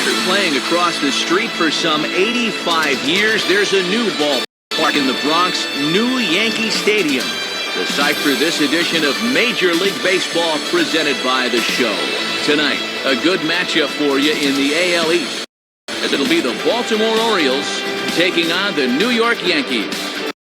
After playing across the street for some 85 years, there's a new ballpark in the Bronx, new Yankee Stadium. Decipher this edition of Major League Baseball presented by The Show. Tonight, a good matchup for you in the AL East, as it'll be the Baltimore Orioles taking on the New York Yankees.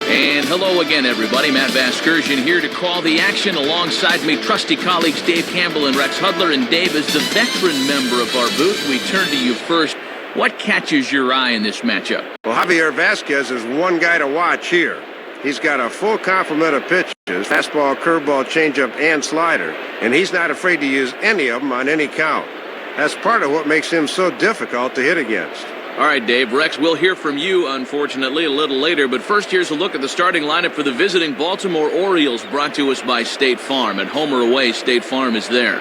And hello again, everybody. Matt Vasgersian here to call the action alongside me, trusty colleagues Dave Campbell and Rex Hudler. And Dave, as the veteran member of our booth, we turn to you first. What catches your eye in this matchup? Well, Javier Vazquez is one guy to watch here. He's got a full complement of pitches, fastball, curveball, changeup, and slider, and he's not afraid to use any of them on any count. That's part of what makes him so difficult to hit against. All right, Dave. Rex, we'll hear from you, unfortunately, a little later. But first, here's a look at the starting lineup for the visiting Baltimore Orioles, brought to us by State Farm. At home or away, State Farm is there.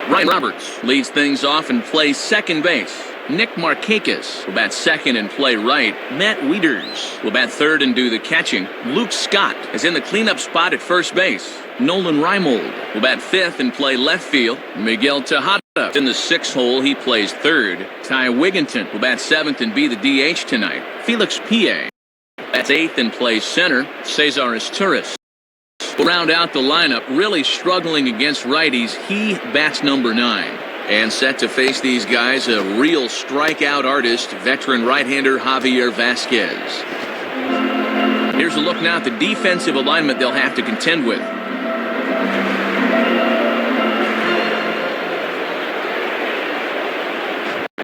Ryan Roberts leads things off and plays second base. Nick Markakis will bat second and play right. Matt Wieters will bat third and do the catching. Luke Scott is in the cleanup spot at first base. Nolan Reimold will bat fifth and play left field. Miguel Tejada in the sixth hole, he plays third. Ty Wigginton will bat seventh and be the DH tonight. Felix Pie bats eighth and plays center. Cesar Izturis will round out the lineup, really struggling against righties. He bats number 9. And set to face these guys, a real strikeout artist, veteran right-hander Javier Vazquez. Here's a look now at the defensive alignment they'll have to contend with.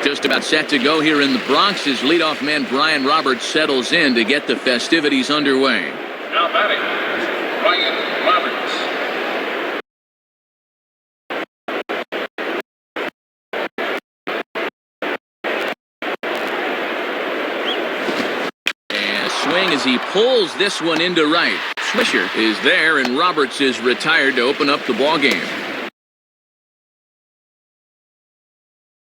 Just about set to go here in the Bronx as leadoff man Brian Roberts settles in to get the festivities underway. Now batting, Brian Roberts. Swing as he pulls this one into right. Swisher is there, and Roberts is retired to open up the ballgame.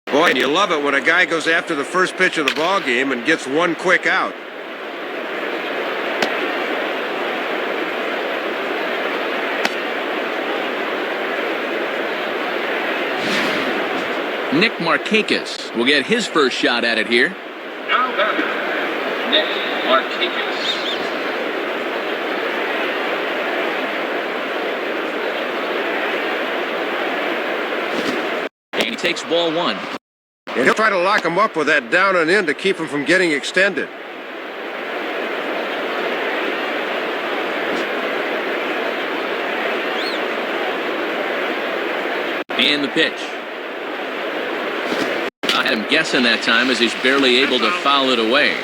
Boy, and you love it when a guy goes after the first pitch of the ballgame and gets one quick out. Nick Markakis will get his first shot at it here. Now batting, Nick Markakis. And he takes ball one. And he'll try to lock him up with that down and in to keep him from getting extended. And the pitch. I had him guessing that time as he's barely able to foul it away.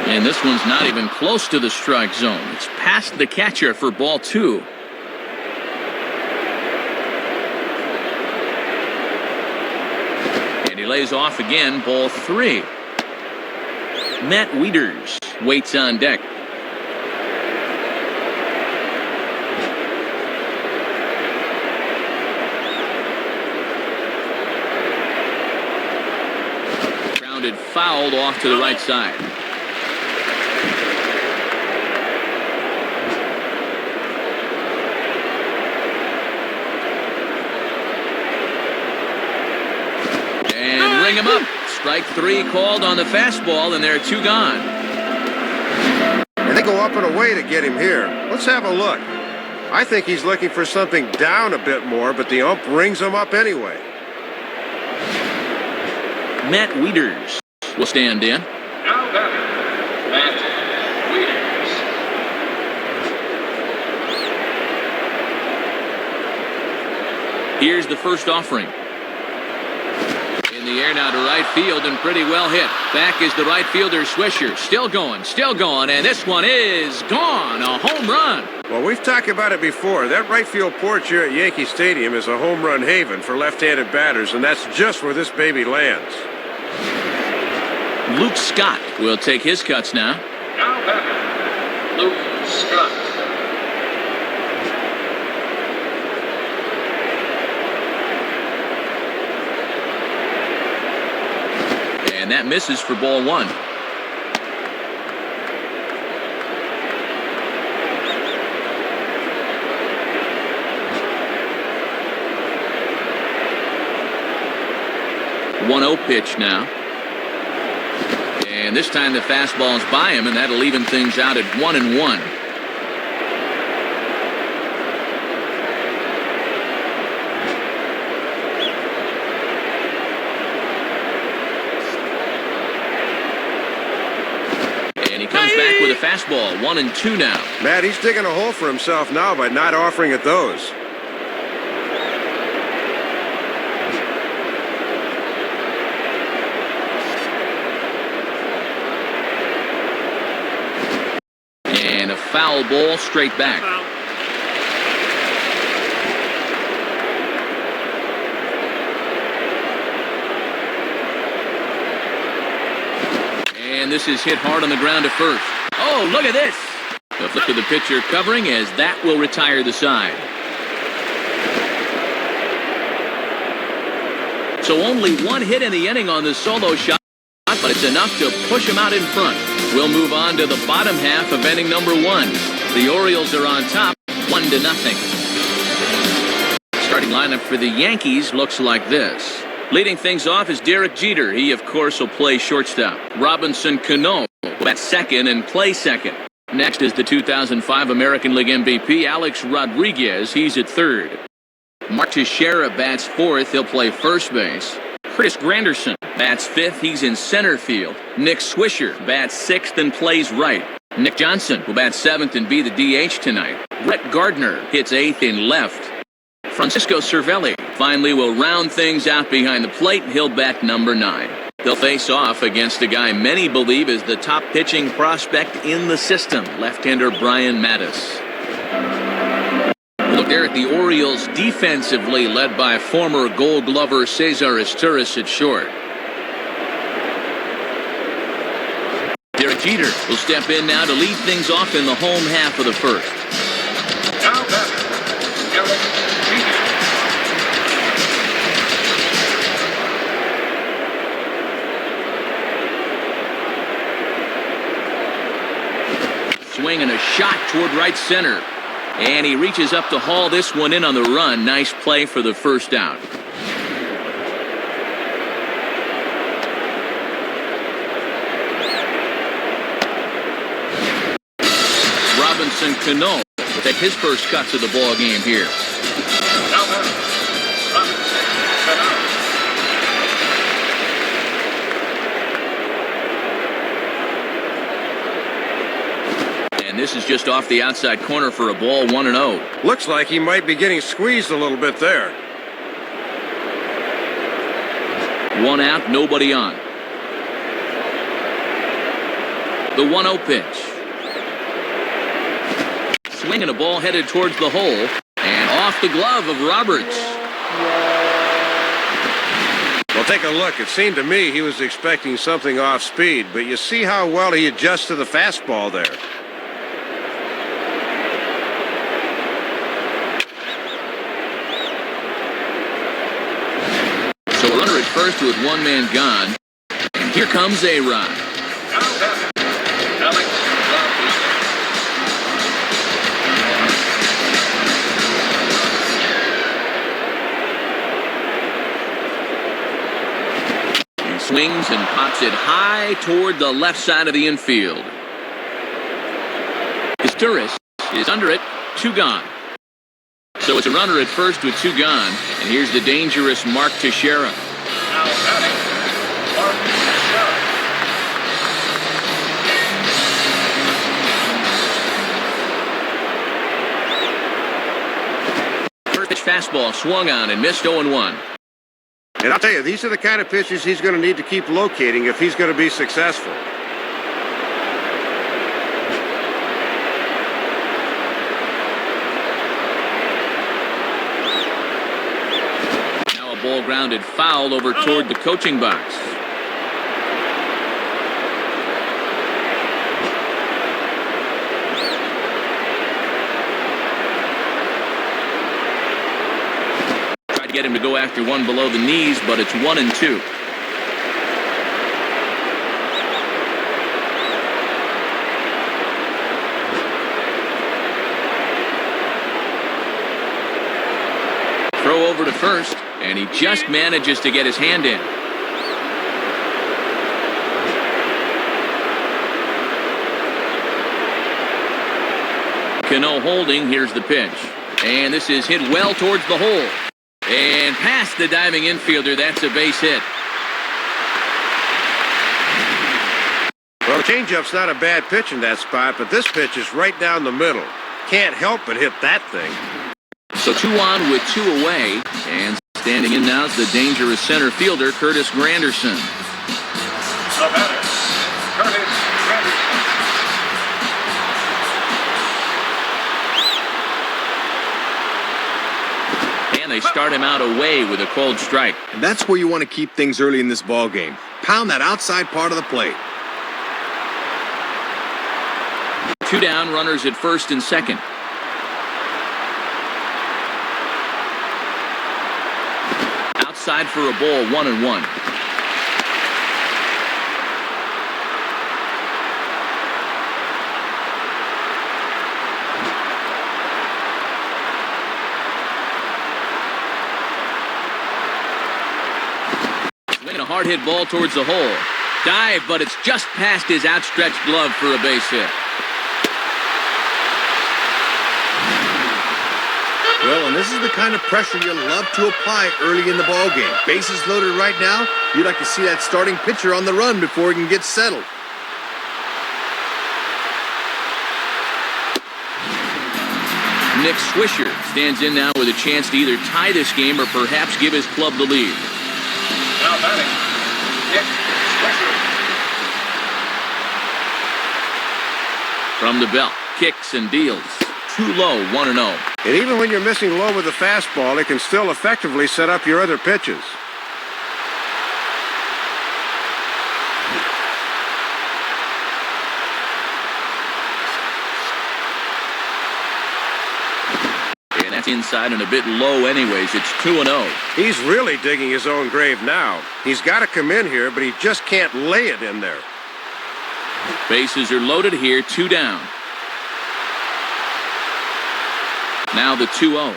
And this one's not even close to the strike zone. It's past the catcher for ball 2. And he lays off again, ball 3. Matt Wieters waits on deck. Grounded fouled off to the right side. Ring him up. Strike 3 called on the fastball, and there are 2 gone. And they go up and away to get him here. Let's have a look. I think he's looking for something down a bit more, but the ump rings him up anyway. Matt Wieters will stand in. Now batting, Matt Wieters. Here's the first offering. The air now to right field and pretty well hit. Back is the right fielder Swisher. Still going, and this one is gone. A home run. Well, we've talked about it before. That right field porch here at Yankee Stadium is a home run haven for left-handed batters, and that's just where this baby lands. Luke Scott will take his cuts now. Now batting, Luke Scott. And that misses for ball 1. 1-0 pitch now. And this time the fastball's by him, and that'll even things out at 1-1. And he comes back with a fastball. 1-2 now. Matt, he's digging a hole for himself now by not offering it those. And a foul ball straight back. And this is hit hard on the ground to first. Oh, look at this. A flip to the pitcher covering as that will retire the side. So only one hit in the inning on the solo shot, but it's enough to push him out in front. We'll move on to the bottom half of inning number 1. The Orioles are on top, 1-0. Starting lineup for the Yankees looks like this. Leading things off is Derek Jeter. He, of course, will play shortstop. Robinson Cano at second and play second. Next is the 2005 American League MVP, Alex Rodriguez. He's at third. Mark Teixeira bats fourth. He'll play first base. Chris Granderson bats fifth. He's in center field. Nick Swisher bats sixth and plays right. Nick Johnson will bat seventh and be the DH tonight. Brett Gardner hits eighth in left. Francisco Cervelli finally will round things out behind the plate. He'll bat number 9. They'll face off against a guy many believe is the top pitching prospect in the system, left-hander Brian Mattis. Look there at the Orioles defensively, led by former Gold Glover Cesar Izturis at short. Derek Jeter will step in now to lead things off in the home half of the first. Now batter, Derek Jeter. Swing and a shot toward right center. And he reaches up to haul this one in on the run. Nice play for the first out. Robinson Cano will take his first cuts of the ball game here. Now batter, Robinson Cano. And this is just off the outside corner for a ball, 1-0. Looks like he might be getting squeezed a little bit there. 1 out, nobody on. The 1-0 pitch. Swinging a ball headed towards the hole. And off the glove of Roberts. Well, take a look. It seemed to me he was expecting something off speed, but you see how well he adjusts to the fastball there. So a runner at first with one man gone. And here comes A-Rod. Now batter, Alex Rodriguez. He swings and pops it high toward the left side of the infield. Izturis is under it, 2 gone. So it's a runner at first with 2 gone. And here's the dangerous Mark Teixeira. Now batting, Mark Teixeira. First pitch fastball swung on and missed 0-1. And I'll tell you, these are the kind of pitches he's going to need to keep locating if he's going to be successful. Now a ball grounded foul over toward the coaching box. Get him to go after one below the knees, but it's 1-2. Throw over to first, and he just manages to get his hand in. Cano holding. Here's the pitch. And this is hit well towards the hole. And past the diving infielder. That's a base hit. Well, changeup's not a bad pitch in that spot, but this pitch is right down the middle. Can't help but hit that thing. So 2 on with 2 away. And standing in now is the dangerous center fielder, Curtis Granderson. The batter, Curtis Granderson. And they start him out away with a called strike. And that's where you want to keep things early in this ball game. Pound that outside part of the plate. 2 down, runners at first and second. Outside for a ball, 1-1. Swinging a hard hit ball towards the hole. Dive, but it's just past his outstretched glove for a base hit. Well, and this is the kind of pressure you love to apply early in the ball game. Bases loaded right now. You'd like to see that starting pitcher on the run before he can get settled. Nick Swisher stands in now with a chance to either tie this game or perhaps give his club the lead. Now batting, Nick Swisher. From the belt, kicks and deals. Too low, 1-0. And even when you're missing low with the fastball, it can still effectively set up your other pitches. And that's inside and a bit low anyways. It's 2-0. He's really digging his own grave now. He's got to come in here, but he just can't lay it in there. Bases are loaded here, 2 down. Now the 2-0.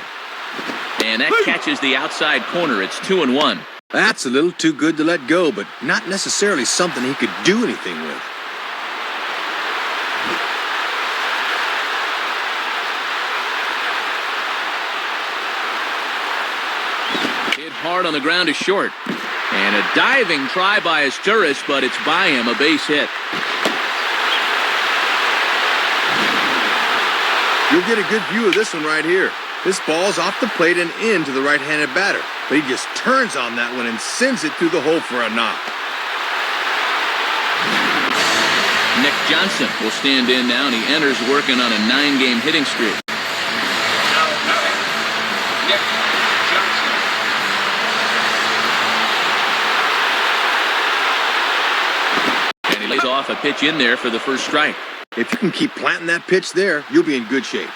And that catches the outside corner. It's 2-1. That's a little too good to let go, but not necessarily something he could do anything with. Hit hard on the ground to short. And a diving try by Asturis, but it's by him, a base hit. You'll get a good view of this one right here. This ball's off the plate and into the right-handed batter, but he just turns on that one and sends it through the hole for a knock. Nick Johnson will stand in now, and he enters working on a 9-game hitting streak. Now batting, Nick Johnson. And he lays off a pitch in there for the first strike. If you can keep planting that pitch there, you'll be in good shape.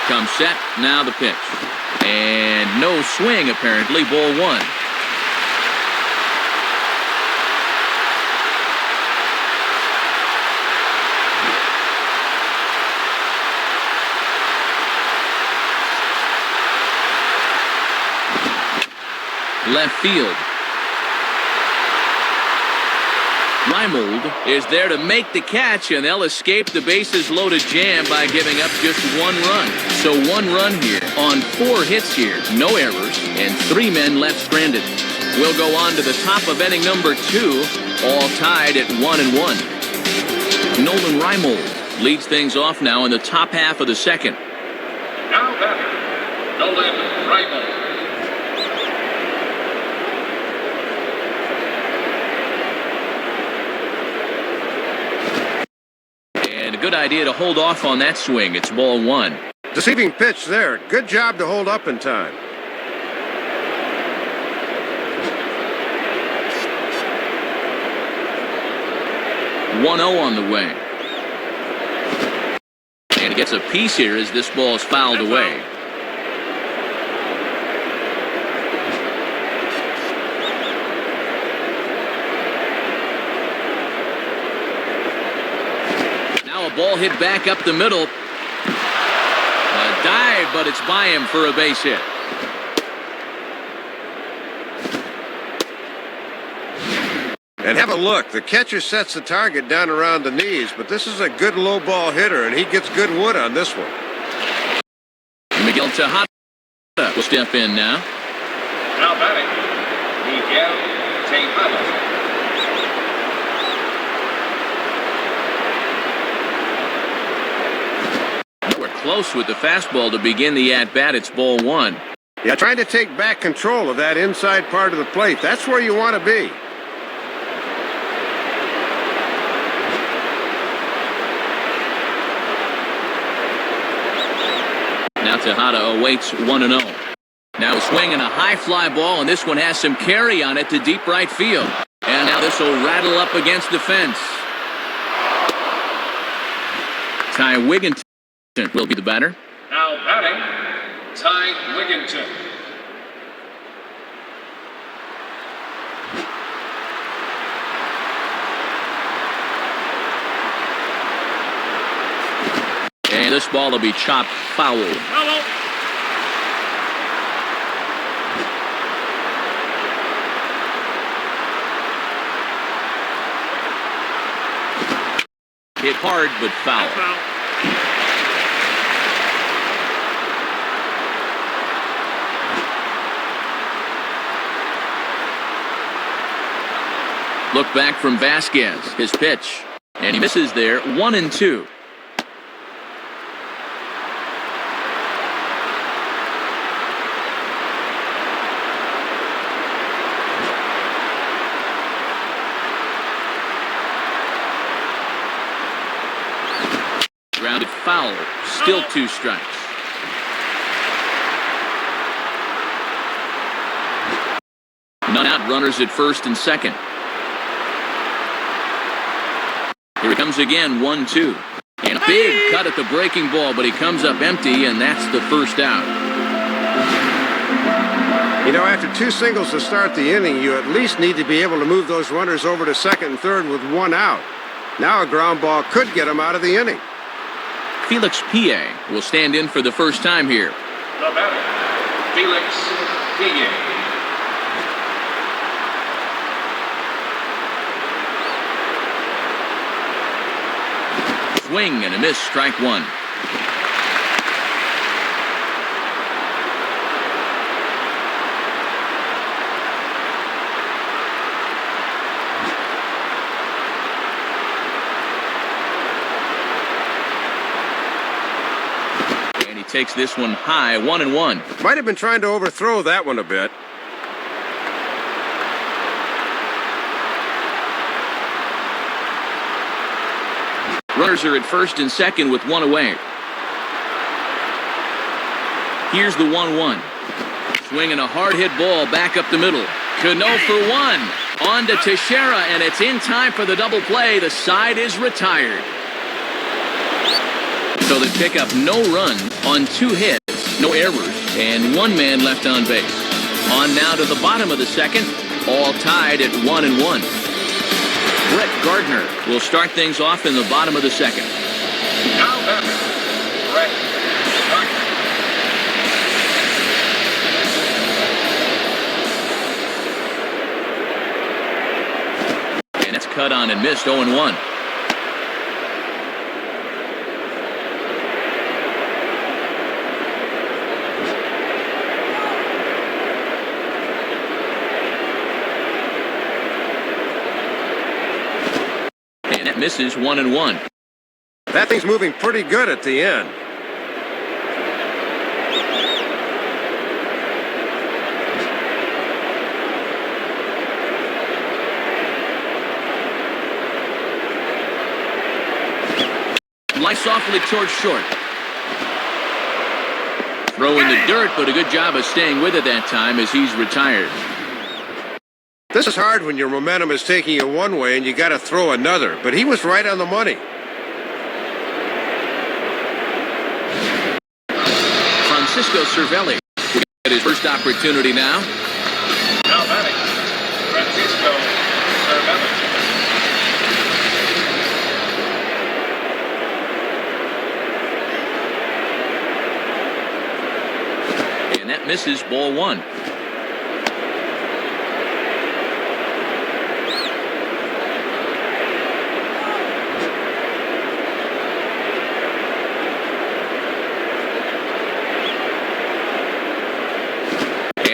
Come set, now the pitch. And no swing, apparently, ball 1. Left field. Reimold is there to make the catch, and they'll escape the bases loaded jam by giving up just 1 run. So 1 run here on 4 hits here, no errors, and 3 men left stranded. We'll go on to the top of inning number 2, all tied at 1-1. Nolan Reimold leads things off now in the top half of the second. Now batting, Nolan Reimold. Good idea to hold off on that swing. It's ball 1. Deceiving pitch there. Good job to hold up in time. (1-0) on the way. And he gets a piece here as this ball is fouled away. A ball hit back up the middle. A dive, but it's by him for a base hit. And have a look. The catcher sets the target down around the knees, but this is a good low ball hitter, and he gets good wood on this one. Miguel Tejada will step in now. Now batting, Miguel Tejada. We're close with the fastball to begin the at-bat. It's ball one. Yeah, trying to take back control of that inside part of the plate. That's where you want to be. Now Tejada awaits 1-0. Now a swing and a high fly ball, and this one has some carry on it to deep right field. And now this will rattle up against the fence. Ty Wigginton will be the batter. Now batting, Ty Wigginton. And this ball will be chopped foul. Hit hard, but foul. Look back from Vasquez, his pitch. And he misses there, 1-2. Grounded foul, still 2 strikes. None out, runners at first and second. Here he comes again, 1-2. And a big cut at the breaking ball, but he comes up empty, and that's the first out. You know, after 2 singles to start the inning, you at least need to be able to move those runners over to second and third with 1 out. Now a ground ball could get him out of the inning. Felix Pie will stand in for the first time here. The batter, Felix Pie. Swing and a miss, strike 1. And he takes this one high, 1-1. Might have been trying to overthrow that one a bit. Runners are at first and second with 1 away. Here's the 1-1. Swinging a hard-hit ball back up the middle. Cano for 1. On to Teixeira, and it's in time for the double play. The side is retired. So they pick up no runs on 2 hits, no errors, and 1 man left on base. On now to the bottom of the second, all tied at 1-1. Brett Gardner will start things off in the bottom of the second. Now batter, Brett Gardner. And it's cut on and missed, 0-1. And that misses, 1-1. That thing's moving pretty good at the end. Fly softly towards short. Throw in the dirt, but a good job of staying with it that time as he's retired. This is hard when your momentum is taking you one way and you got to throw another, but he was right on the money. Francisco Cervelli will get his first opportunity now. Now batting, Francisco Cervelli. And that misses, ball 1.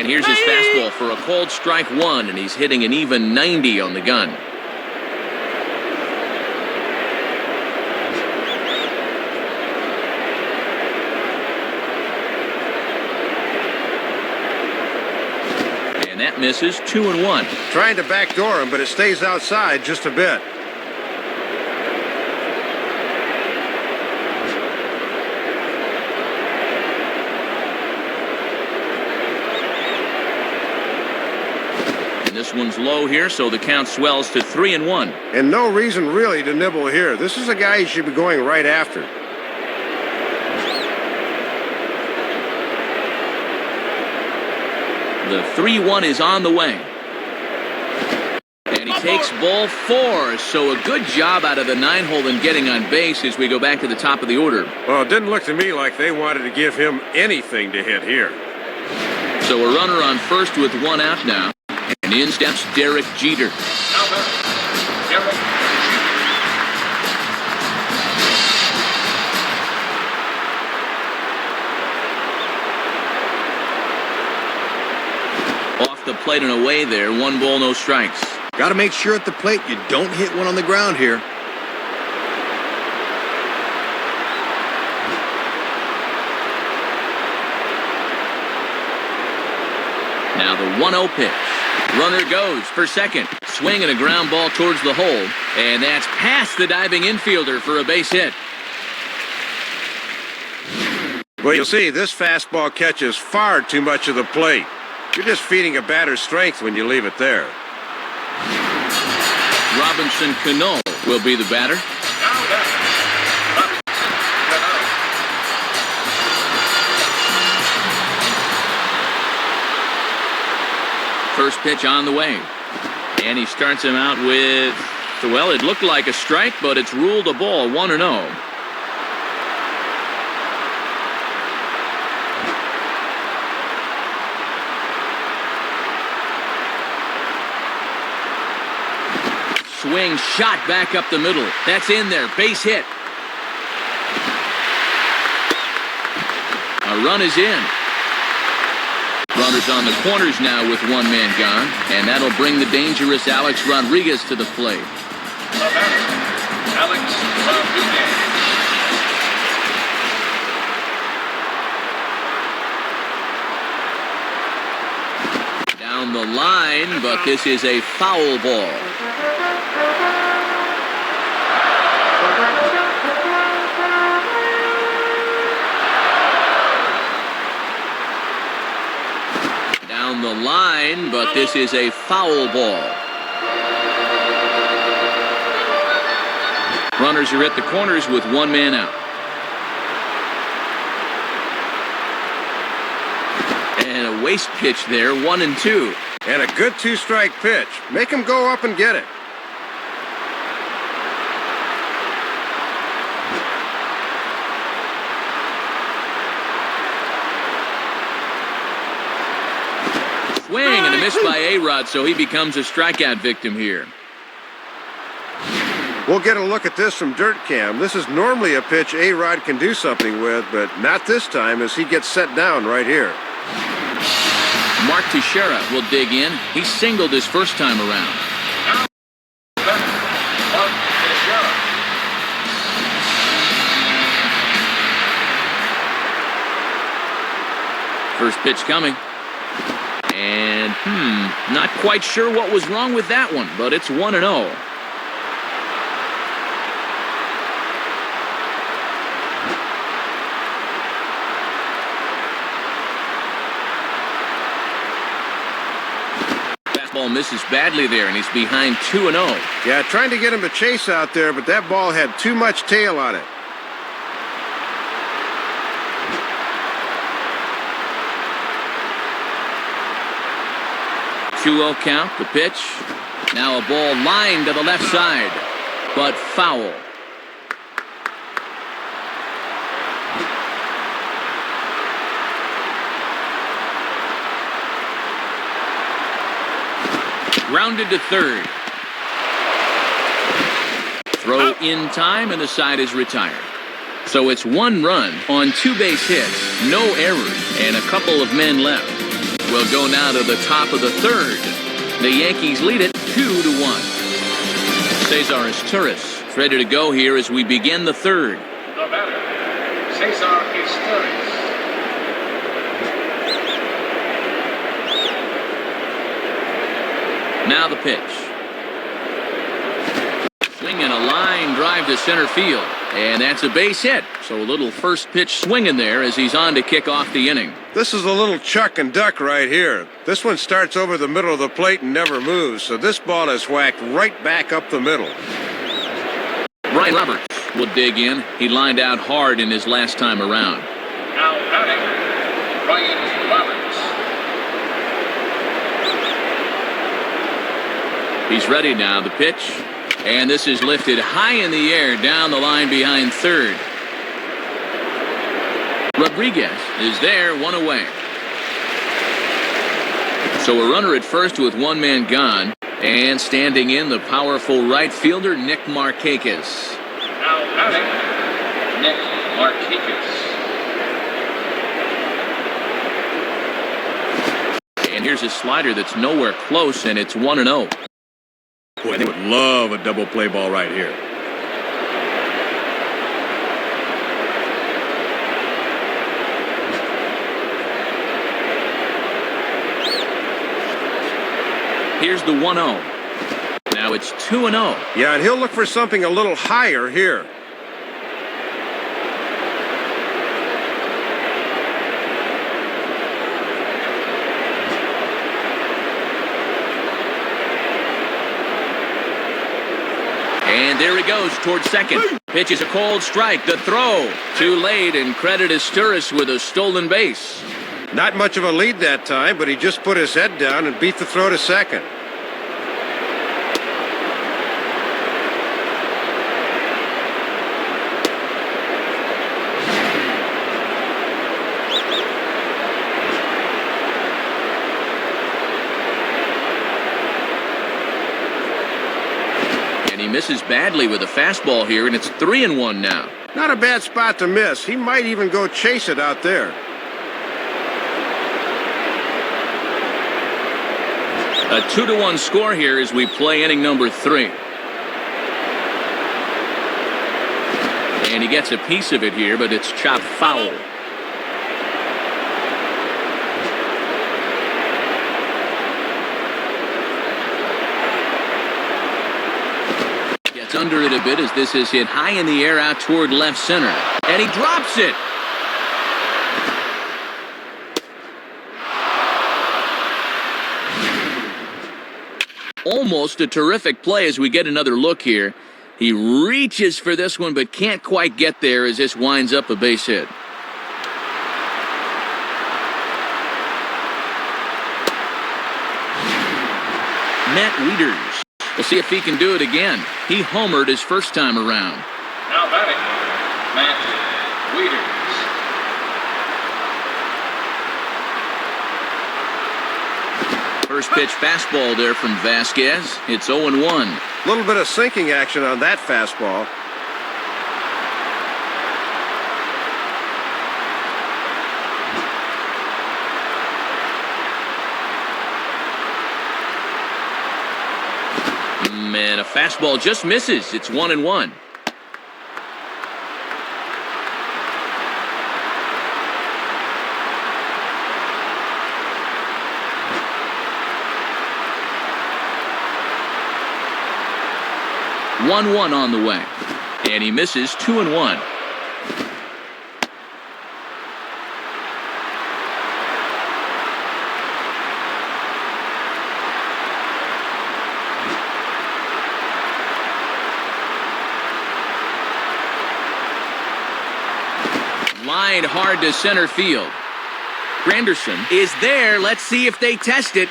And here's his fastball for a called strike one, and he's hitting an even 90 on the gun. And that misses. 2-1. Trying to backdoor him, but it stays outside just a bit. This one's low here, so the count swells to 3-1. And no reason really to nibble here. This is a guy you should be going right after. The 3-1 is on the way. And he takes ball 4, so a good job out of the 9-hole in getting on base as we go back to the top of the order. Well, it didn't look to me like they wanted to give him anything to hit here. So a runner on first with one out now. And in steps Derek Jeter. Now batting, Derek Jeter. Off the plate and away there. 1 ball, no strikes. Got to make sure at the plate you don't hit one on the ground here. Now the 1-0 pitch. Runner goes for second. Swing and a ground ball towards the hole. And that's past the diving infielder for a base hit. Well, you'll see this fastball catches far too much of the plate. You're just feeding a batter's strength when you leave it there. Robinson Cano will be the batter. Now batting, Robinson Cano. First pitch on the way. And he starts him out with, well, it looked like a strike, but it's ruled a ball. 1-0. Swing, shot back up the middle. That's in there. Base hit. A run is in. Runners on the corners now with one man gone, and that'll bring the dangerous Alex Rodriguez to the plate. The batter, Alex Rodriguez. Down the line, but this is a foul ball. Down the line, but this is a foul ball. Runners are at the corners with one man out. And a waste pitch there, 1-2. And a good 2-strike pitch. Make him go up and get it. Swing and a miss by A-Rod, so he becomes a strikeout victim here. We'll get a look at this from Dirt Cam. This is normally a pitch A-Rod can do something with, but not this time as he gets set down right here. Mark Teixeira will dig in. He singled his first time around. Now batting, Mark Teixeira. First pitch coming. And, not quite sure what was wrong with that one, but it's 1-0. Fastball misses badly there, and he's behind 2-0. Yeah, trying to get him to chase out there, but that ball had too much tail on it. 2-0 count, the pitch. Now a ball lined to the left side, but foul. Grounded to third. Throw in time, and the side is retired. So it's 1 run on 2 base hits, no errors, and a couple of men left. We'll go now to the top of the third. The Yankees lead it 2-1. Cesar Izturis ready to go here as we begin the third. The batter, Cesar Izturis. Now the pitch. Swinging a line drive to center field. And that's a base hit. So a little first pitch swinging there as he's on to kick off the inning. This is a little chuck and duck right here. This one starts over the middle of the plate and never moves, so this ball is whacked right back up the middle. Brian Roberts will dig in. He lined out hard in his last time around. Now batting, Brian Roberts. He's ready now. The pitch. And this is lifted high in the air down the line behind third. Rodriguez is there, one away. So a runner at first with one man gone. And standing in, the powerful right fielder, Nick Markakis. Now batting, Nick Markakis. And here's a slider that's nowhere close, and it's 1-0. Boy, they would love a double play ball right here. Here's the 1-0. Now it's 2-0. Yeah, and he'll look for something a little higher here. And there he goes towards second. Pitch is a cold strike. The throw. Too late, and credit Izturis with a stolen base. Not much of a lead that time, but he just put his head down and beat the throw to second. And he misses badly with a fastball here, and it's 3-1 now. Not a bad spot to miss. He might even go chase it out there. A 2-1 score here as we play inning number 3. And he gets a piece of it here, but it's chopped foul. Gets under it a bit as this is hit high in the air out toward left center. And he drops it. Almost a terrific play as we get another look here. He reaches for this one but can't quite get there as this winds up a base hit. Matt Wieters. We'll see if he can do it again. He homered his first time around. Now batting, Matt Wieters. First pitch fastball there from Vasquez. It's 0-1. A little bit of sinking action on that fastball. Man, a fastball just misses. It's 1-1. One on the way, and he misses 2-1. Lined hard to center field. Granderson is there. Let's see if they test it.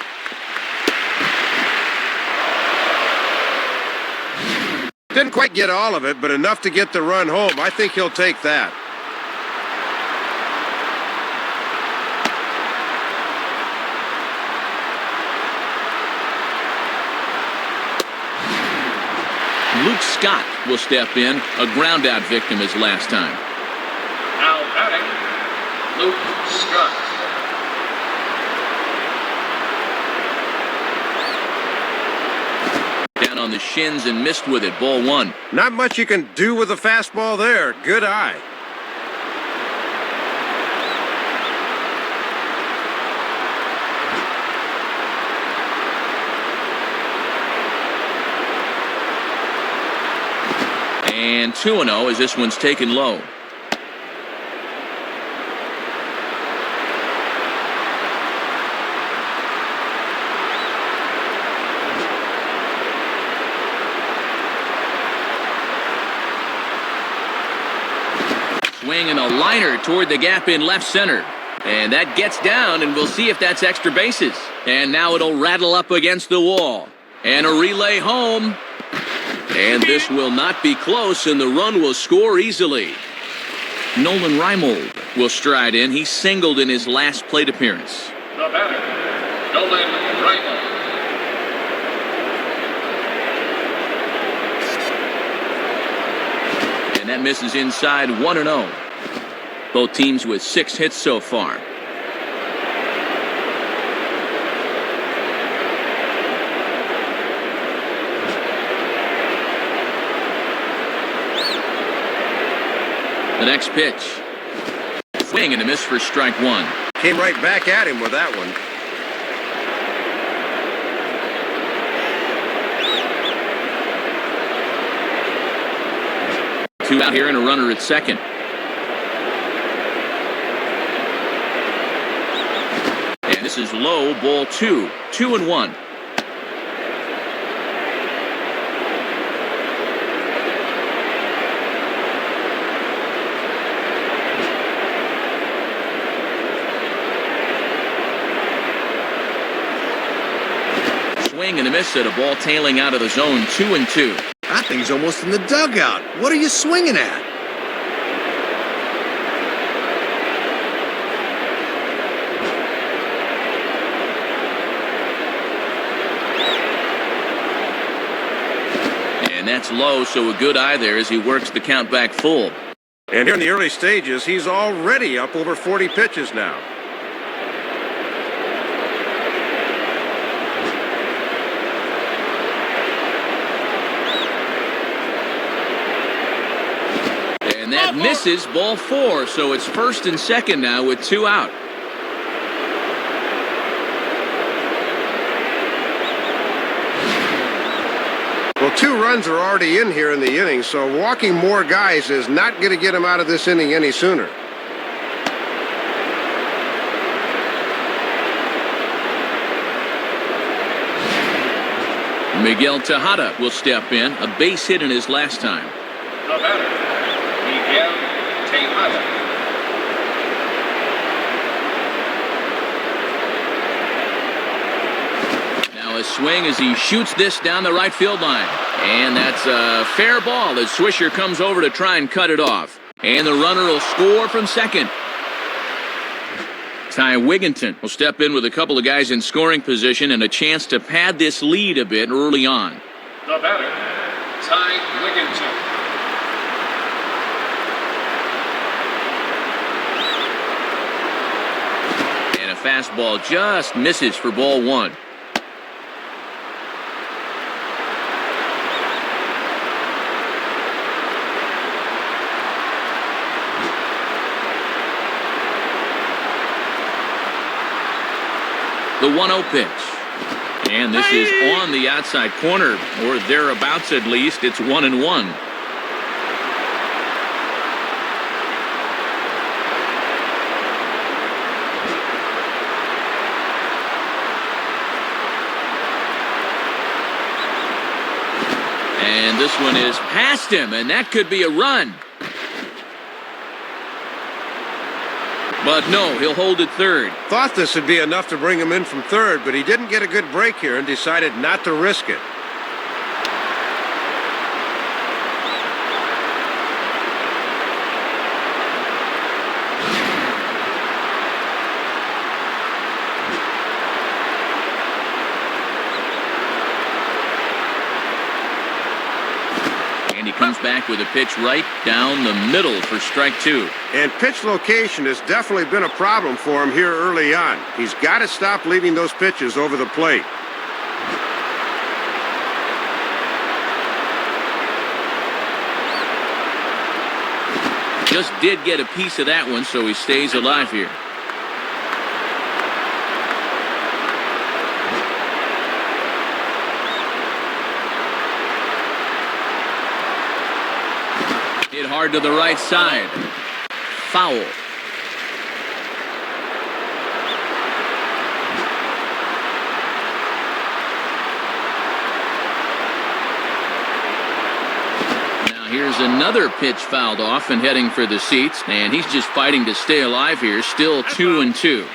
Didn't quite get all of it, but enough to get the run home. I think he'll take that. Luke Scott will step in, a ground-out victim his last time. Now batting, Luke Scott. on the shins and missed with it. Ball one. Not much you can do with a fastball there. Good eye. And 2-0 as this one's taken low. Swing and a liner toward the gap in left center. And that gets down, and we'll see if that's extra bases. And now it'll rattle up against the wall. And a relay home. And this will not be close, and the run will score easily. Nolan Reimold will stride in. He singled in his last plate appearance. The batter, Nolan Reimold. And that misses inside 1-0. Both teams with 6 hits so far. The next pitch. Swing and a miss for strike one. Came right back at him with that one. Two out here and a runner at second. And this is low, ball two. 2-1. Swing and a miss at a ball tailing out of the zone. 2-2. That thing's almost in the dugout. What are you swinging at? And that's low, so a good eye there as he works the count back full. And here in the early stages, he's already up over 40 pitches now. And that misses, ball four, so it's first and second now with 2 out. Well, 2 runs are already in here in the inning, so walking more guys is not going to get him out of this inning any sooner. Miguel Tejada will step in, a base hit in his last time. The batter, Miguel Tejada. Now a swing as he shoots this down the right field line. And that's a fair ball as Swisher comes over to try and cut it off. And the runner will score from second. Ty Wigginton will step in with a couple of guys in scoring position and a chance to pad this lead a bit early on. The batter, Ty Wigginton. And a fastball just misses for ball one. The 1-0 pitch. And this is on the outside corner, or thereabouts at least. It's 1-1. And this one is past him, and that could be a run. But no, he'll hold it third. Thought this would be enough to bring him in from third, but he didn't get a good break here and decided not to risk it. And he comes back with a pitch right down the middle for strike two. And pitch location has definitely been a problem for him here early on. He's got to stop leaving those pitches over the plate. Just did get a piece of that one, so he stays alive here. Hit hard to the right side. Foul. Here's another pitch fouled off and heading for the seats, and he's just fighting to stay alive here. Still 2-2.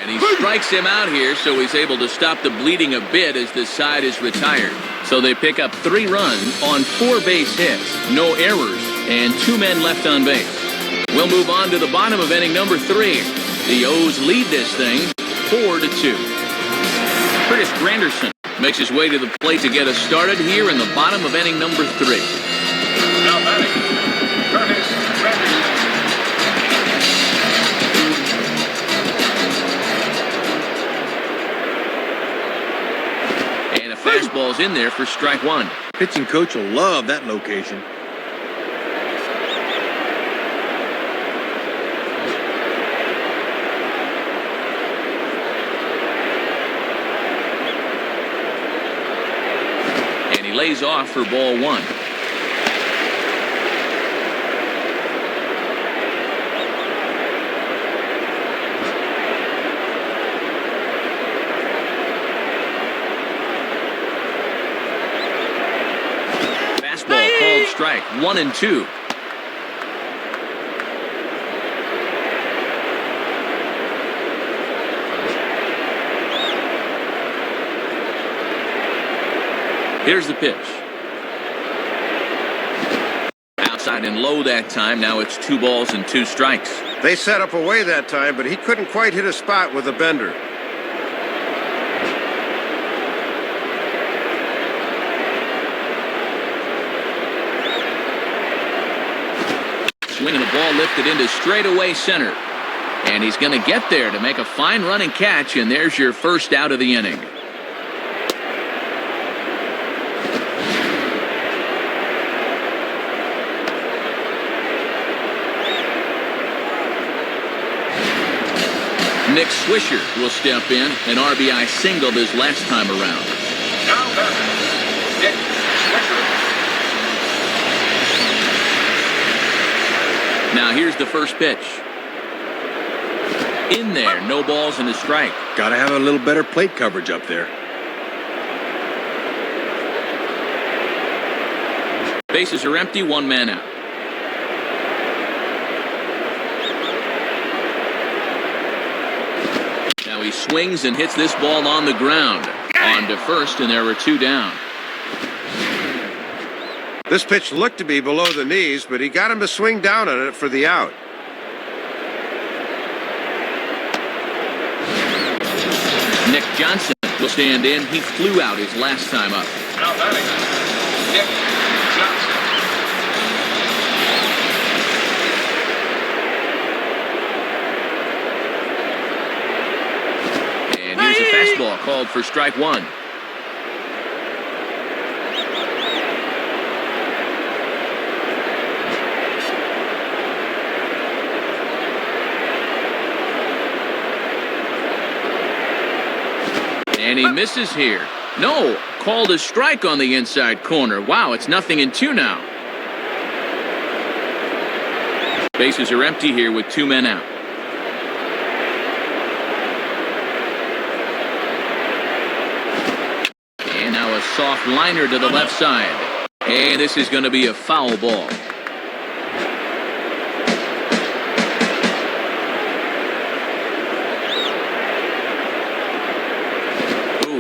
And he strikes him out here, so he's able to stop the bleeding a bit as the side is retired. So they pick up 3 runs on 4 base hits, no errors, and 2 men left on base. We'll move on to the bottom of inning number 3. The O's lead this thing 4-2. Curtis Granderson makes his way to the plate to get us started here in the bottom of inning number 3. Now batting, Curtis Granderson. And a fastball's in there for strike 1. Pitching coach will love that location. Lays off for ball 1. Fastball called strike 1-2. Here's the pitch. Outside and low that time. Now it's 2 balls and 2 strikes. They set up away that time, but he couldn't quite hit a spot with a bender. Swinging the ball lifted into straightaway center. And he's going to get there to make a fine running catch, and there's your first out of the inning. Nick Swisher will step in. An RBI singled his last time around. Now batting, Nick Swisher. Now here's the first pitch. In there, no balls and a strike. Got to have a little better plate coverage up there. Bases are empty, 1 man out. Now he swings and hits this ball on the ground. On to first, and there were 2 down. This pitch looked to be below the knees, but he got him to swing down on it for the out. Nick Johnson will stand in. He flew out his last time up. Now batting, Nick Johnson. And here's a fastball called for strike 1. And he misses here. No, called a strike on the inside corner. Wow, it's 0-2 now. Bases are empty here with 2 men out. And now a soft liner to the left side. And this is going to be a foul ball.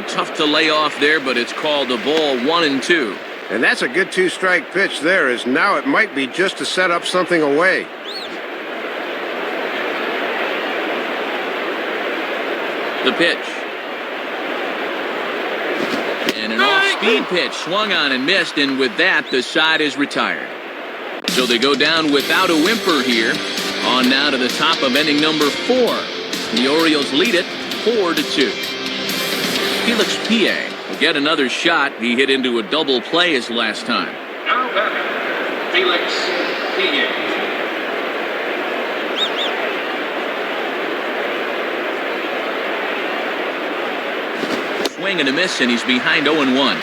Tough to lay off there, but it's called a ball 1-2. And that's a good 2-strike pitch there, as now it might be just to set up something away. The pitch. And an off-speed pitch swung on and missed, and with that, the side is retired. So they go down without a whimper here. On now to the top of inning number 4. The Orioles lead it 4-2. Felix Pie will get another shot. He hit into a double play his last time. Now batting, Felix Pie. Swing and a miss, and he's behind 0-1.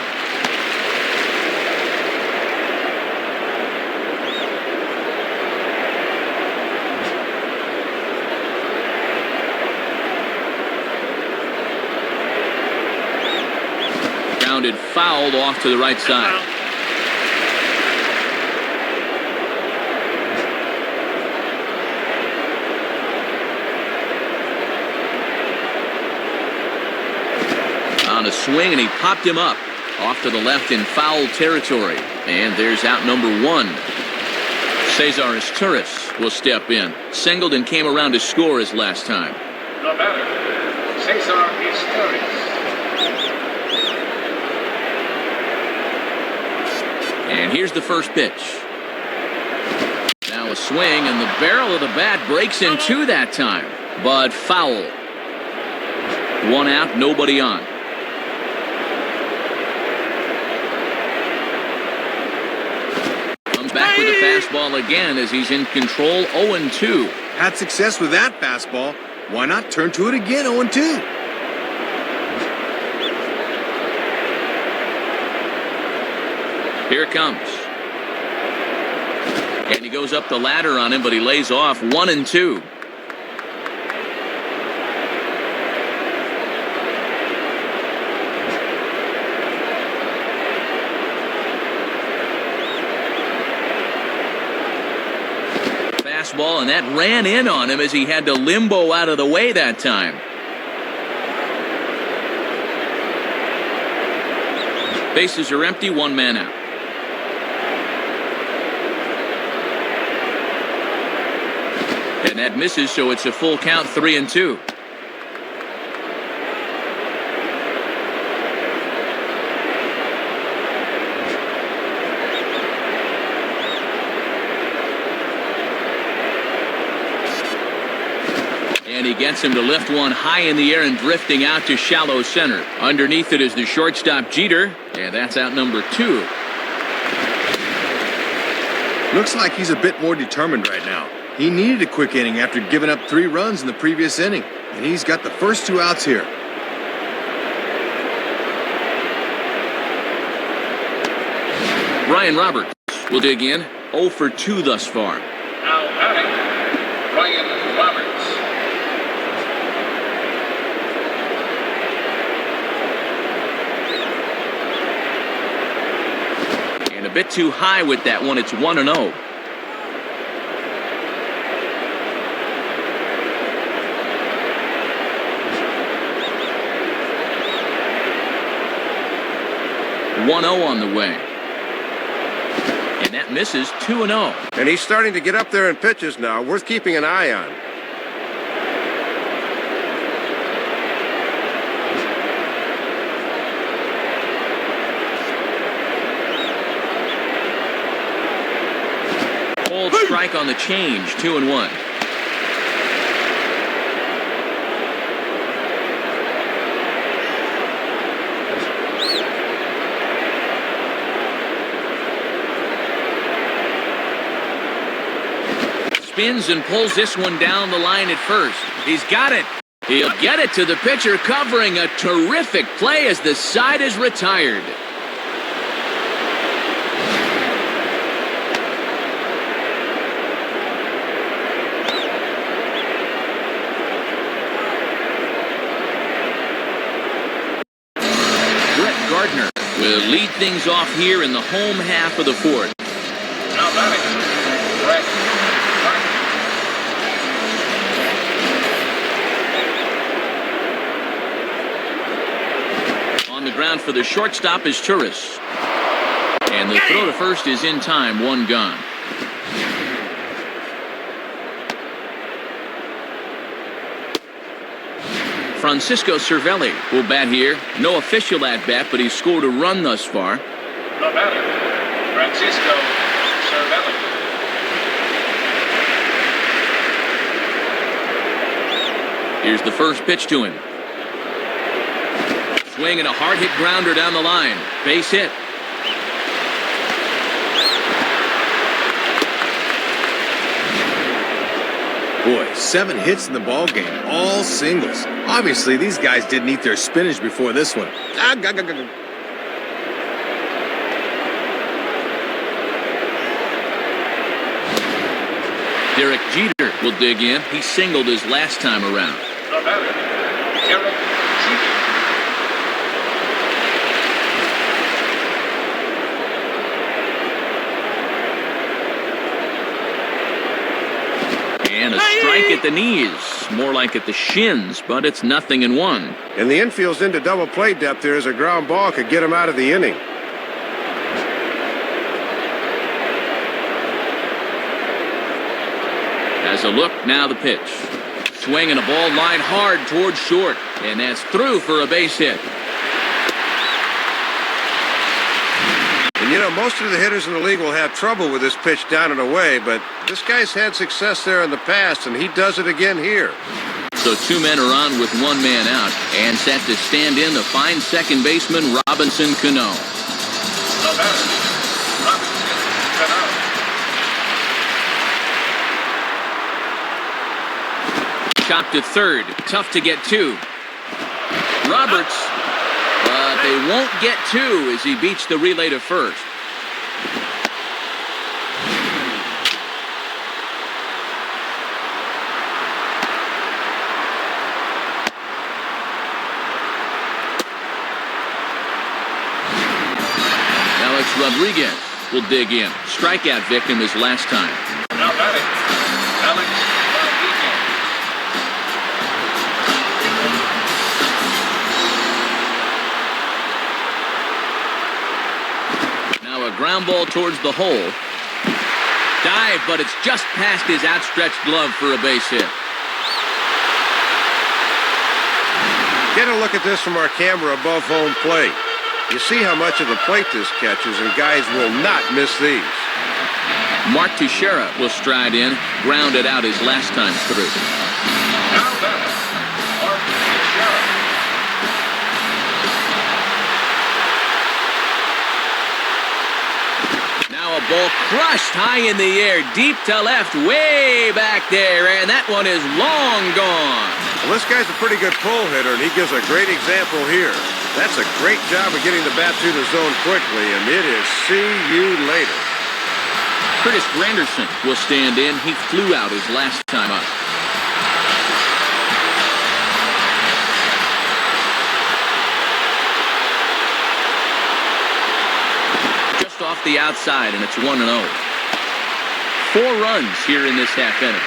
Grounded fouled off to the right side. On a swing, and he popped him up off to the left in foul territory. And there's out number 1. Cesar Torres will step in. Singled and came around to score his last time. The batter, Cesar Torres. And here's the first pitch. Now a swing, and the barrel of the bat breaks in two that time. But foul. 1 out, nobody on. Comes back with a fastball again as he's in control, 0-2. Had success with that fastball. Why not turn to it again, 0-2? Here it comes. And he goes up the ladder on him, but he lays off 1-2. Fastball, and that ran in on him as he had to limbo out of the way that time. Bases are empty, 1 man out. And that misses, so it's a full count, 3-2. And he gets him to lift one high in the air and drifting out to shallow center. Underneath it is the shortstop Jeter, and that's out number 2. Looks like he's a bit more determined right now. He needed a quick inning after giving up 3 runs in the previous inning, and he's got the first 2 outs here. Ryan Roberts will dig in, 0 for 2 thus far. Now batting, Ryan Roberts. And a bit too high with that one, it's 1-0. On the way. And that misses, 2-0. And he's starting to get up there in pitches now, worth keeping an eye on. Cold strike on the change, 2-1. Spins and pulls this one down the line at first. He's got it. He'll get it to the pitcher, covering a terrific play as the side is retired. Brett Gardner will lead things off here in the home half of the 4th. Now batting, Brett Gardner. On the ground for the shortstop is Torres. And the throw to first is in time, 1 gone. Francisco Cervelli will bat here. No official at-bat, but he's scored a run thus far. The batter, Francisco Cervelli. Here's the first pitch to him. Swing and a hard hit grounder down the line. Base hit. Boy, 7 hits in the ball game, all singles. Obviously, these guys didn't eat their spinach before this one. Derek Jeter will dig in. He singled his last time around. The batter, Derek Jeter. And a strike at the knees. More like at the shins, but it's 0-1. And the infield's into double play depth here as a ground ball could get him out of the inning. As a look, now the pitch. Swing and a ball lined hard towards short. And that's through for a base hit. And you know, most of the hitters in the league will have trouble with this pitch down and away, but this guy's had success there in the past, and he does it again here. So 2 men are on with 1 man out. And set to stand in the fine second baseman, Robinson Cano. The batter, Robinson Cano. Chop to third. Tough to get to. Roberts. But they won't get to as he beats the relay to first. Alex Rodriguez will dig in. Strikeout victim his last time. Now batting, Alex Rodriguez. Now a ground ball towards the hole. Dive, but it's just past his outstretched glove for a base hit. Get a look at this from our camera above home plate. You see how much of the plate this catches, and guys will not miss these. Mark Teixeira will stride in, grounded out his last time through. Now batting, Mark Teixeira. Now a ball crushed high in the air, deep to left, way back there, and that one is long gone. Well, this guy's a pretty good pull hitter, and he gives a great example here. That's a great job of getting the bat through the zone quickly, and it is see you later. Curtis Granderson will stand in. He flew out his last time up. Just off the outside, and it's 1-0. 4 runs here in this half inning.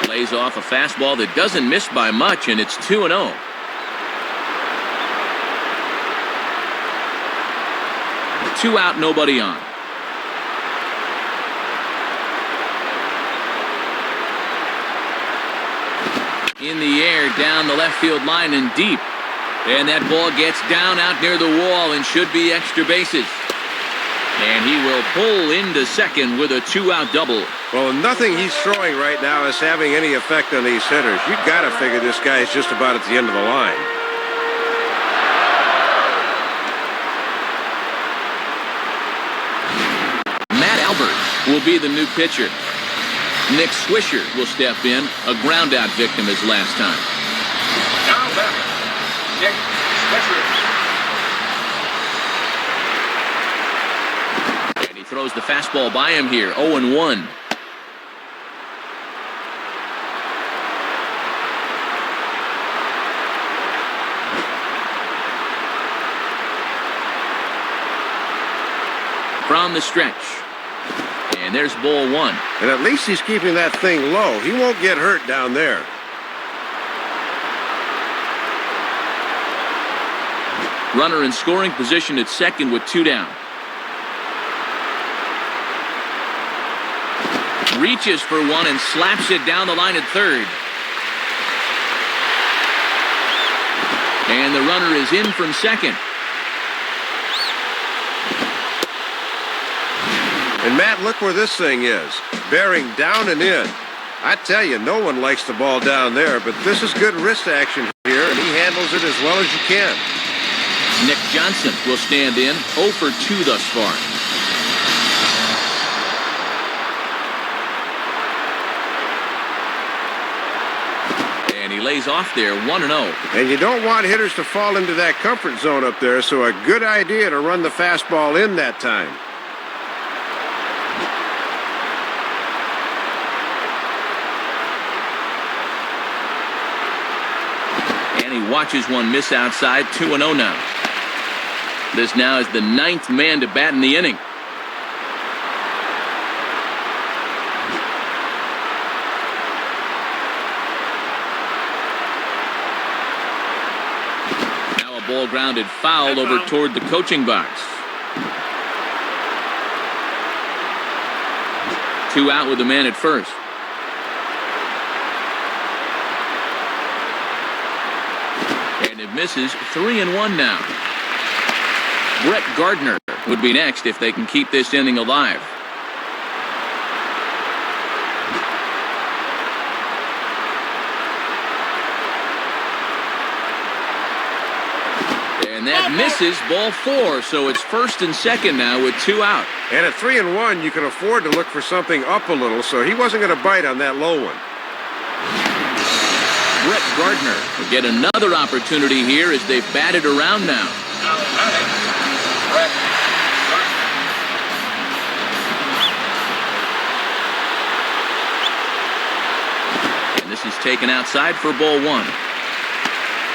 Lays off a fastball that doesn't miss by much, and it's 2-0. Two out, nobody on. In the air, down the left field line and deep. And that ball gets down out near the wall and should be extra bases. And he will pull into second with a 2-out double. Well, nothing he's throwing right now is having any effect on these hitters. You got to figure this guy is just about at the end of the line. Matt Albert will be the new pitcher. Nick Swisher will step in, a ground-out victim his last time. Now batting, Nick Swisher. Throws the fastball by him here, 0-1. From the stretch. And there's ball 1. And at least he's keeping that thing low. He won't get hurt down there. Runner in scoring position at second with 2 down. Reaches for one and slaps it down the line at third. And the runner is in from second. And Matt, look where this thing is. Bearing down and in. I tell you, no one likes the ball down there, but this is good wrist action here, and he handles it as well as you can. Nick Johnson will stand in, 0 for 2 thus far. And he lays off there, 1-0. And you don't want hitters to fall into that comfort zone up there, so a good idea to run the fastball in that time. And he watches one miss outside, 2-0 now. This now is the 9th man to bat in the inning. Now a ball grounded foul over toward the coaching box. 2 out with the man at first. And it misses, 3-1 now. Brett Gardner would be next if they can keep this inning alive. And that misses, ball 4, so it's first and second now with 2 out. And at 3-1, you can afford to look for something up a little, so he wasn't going to bite on that low one. Brett Gardner will get another opportunity here as they've batted around now. Now batting, Brett Gardner. And this is taken outside for ball 1.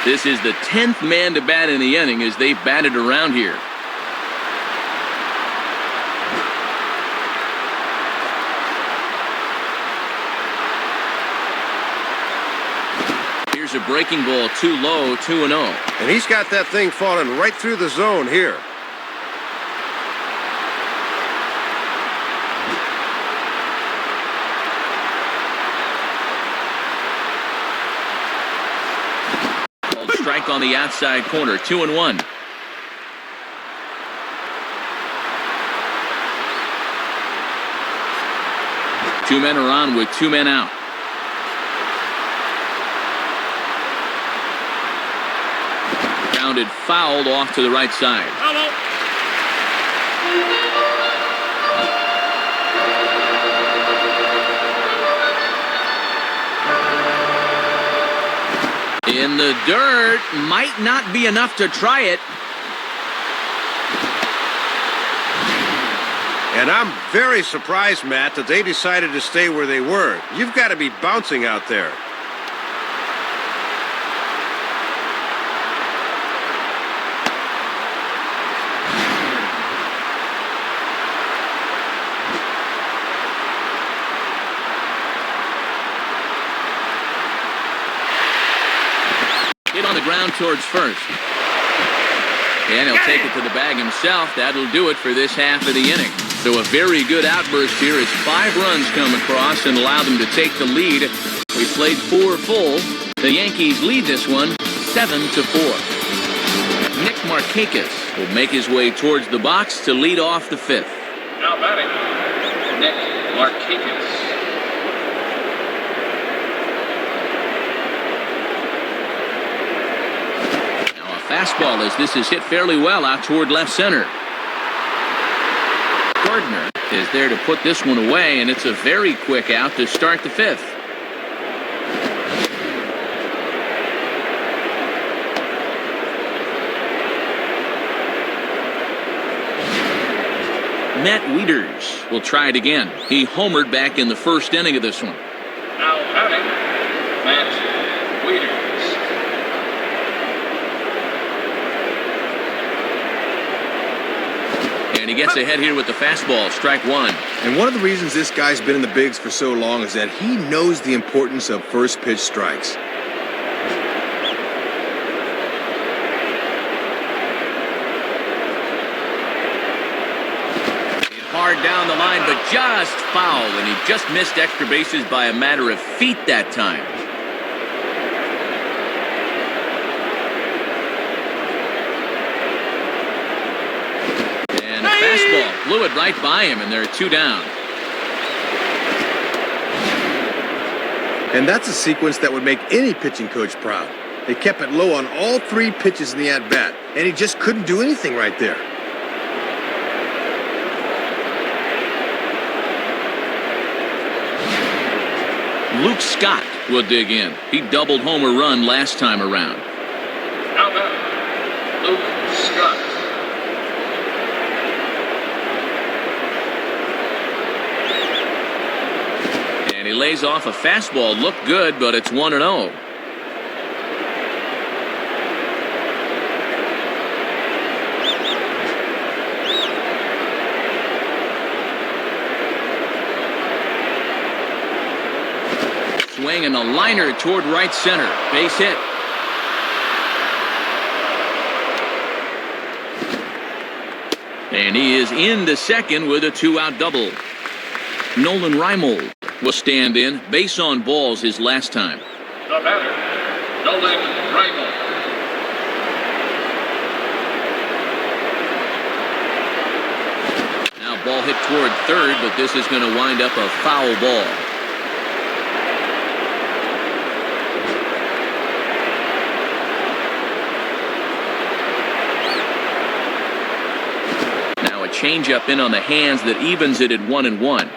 This is the 10th man to bat in the inning as they've batted around here. Here's a breaking ball, too low, 2-0. And he's got that thing falling right through the zone here. Called strike on the outside corner, 2-1. Two men are on with 2 men out. Grounded fouled off to the right side. In the dirt, might not be enough to try it. And I'm very surprised, Matt, that they decided to stay where they were. You've got to be bouncing out there. Hit on the ground towards first. And he'll take it to the bag himself. That'll do it for this half of the inning. So a very good outburst here as 5 runs come across and allow them to take the lead. We played 4 full. The Yankees lead this one 7-4. Nick Markakis will make his way towards the box to lead off the 5th. Now batting, Nick Markakis. Fastball as this is hit fairly well out toward left center. Gardner is there to put this one away, and it's a very quick out to start the 5th. Matt Wieters will try it again. He homered back in the first inning of this one. Now batting, Matt Wieters. And he gets ahead here with the fastball, strike 1. And one of the reasons this guy's been in the bigs for so long is that he knows the importance of first pitch strikes. Hard down the line, but just foul, and he just missed extra bases by a matter of feet that time. Fastball blew it right by him, and they're 2 down. And that's a sequence that would make any pitching coach proud. They kept it low on all 3 pitches in the at-bat, and he just couldn't do anything right there. Luke Scott will dig in. He doubled homer run last time around. Now batting, Luke Scott. And he lays off a fastball. Looked good, but it's 1-0. Swing and a liner toward right center. Base hit. And he is into second with a 2-out double. Nolan Reimold will stand in. Base on balls his last time. The batter, Nolan Reimold. Now ball hit toward third, but this is going to wind up a foul ball. Changeup in on the hands that evens it at 1-1.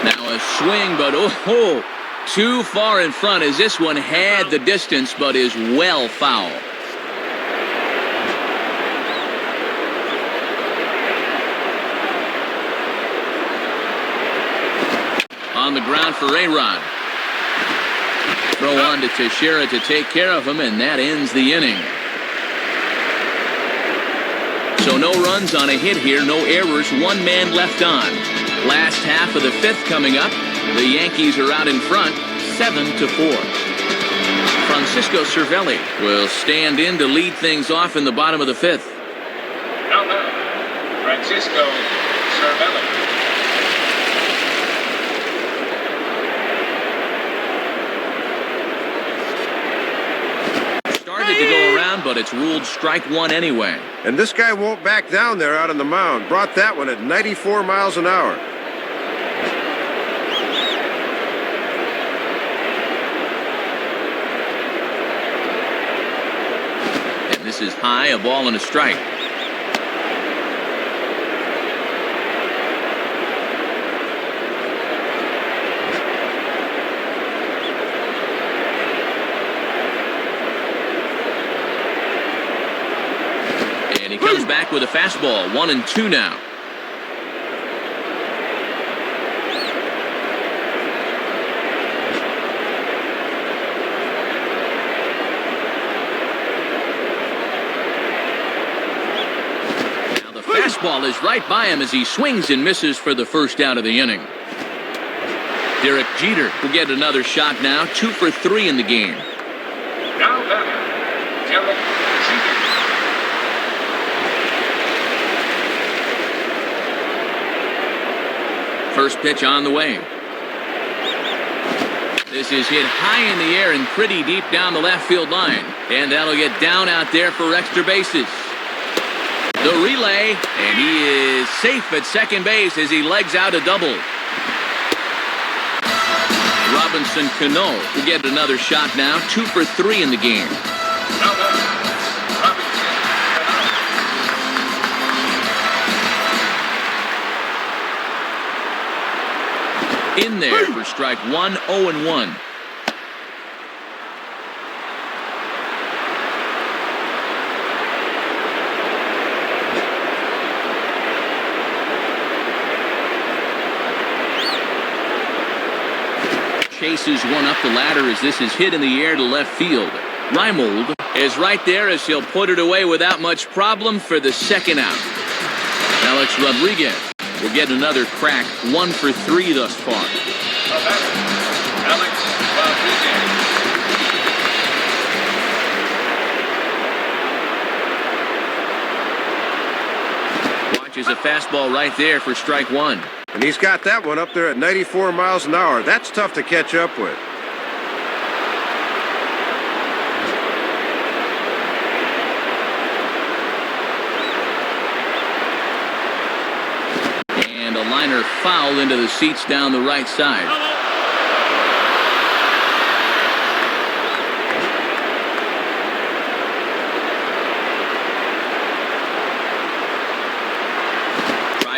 Now a swing, but too far in front as this one had the distance but is well foul. On the ground for A-Rod. Throw on to Teixeira to take care of him, and that ends the inning. So no runs on a hit here, no errors, 1 man left on. Last half of the 5th coming up. The Yankees are out in front, 7-4. Francisco Cervelli will stand in to lead things off in the bottom of the 5th. Now Francisco Cervelli. To go around, but it's ruled strike 1 anyway. And this guy won't back down there out on the mound. Brought that one at 94 miles an hour. And this is high, a ball and a strike. Comes back with a fastball, 1-2 now. Now the fastball is right by him as he swings and misses for the first out of the inning. Derek Jeter will get another shot now, 2 for 3 in the game. Now batter, Derek Jeter. First pitch on the way. This is hit high in the air and pretty deep down the left field line. And that'll get down out there for extra bases. The relay, and he is safe at second base as he legs out a double. Robinson Cano will get another shot now, 2 for 3 in the game. In there for strike 1, 0-1. Chases one up the ladder as this is hit in the air to left field. Reimold is right there as he'll put it away without much problem for the second out. Alex Rodriguez will get another crack, 1 for 3 thus far. Alex Rodriguez. Is a fastball right there for strike one. And he's got that one up there at 94 miles an hour. That's tough to catch up with. And a liner foul into the seats down the right side.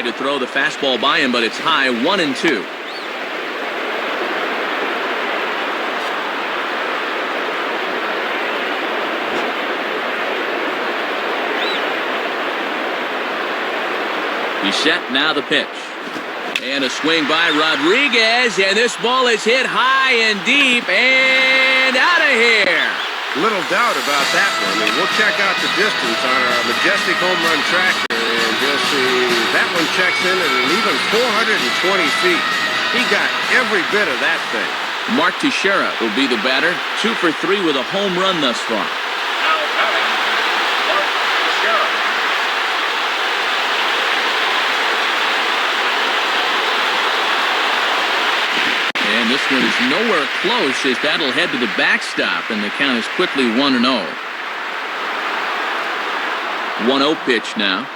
To throw the fastball by him, but it's high, 1-2. He's set, now the pitch. And a swing by Rodriguez, and this ball is hit high and deep and out of here. Little doubt about that one. And we'll check out the distance on our majestic home run tracker, and you'll see that one checks in at an even 420 feet. He got every bit of that thing. Mark Teixeira will be the batter, 2 for 3 with a home run thus far. Now batting, Mark Teixeira. And this one is nowhere close as that'll head to the backstop, and the count is quickly 1-0. 1-0 pitch now.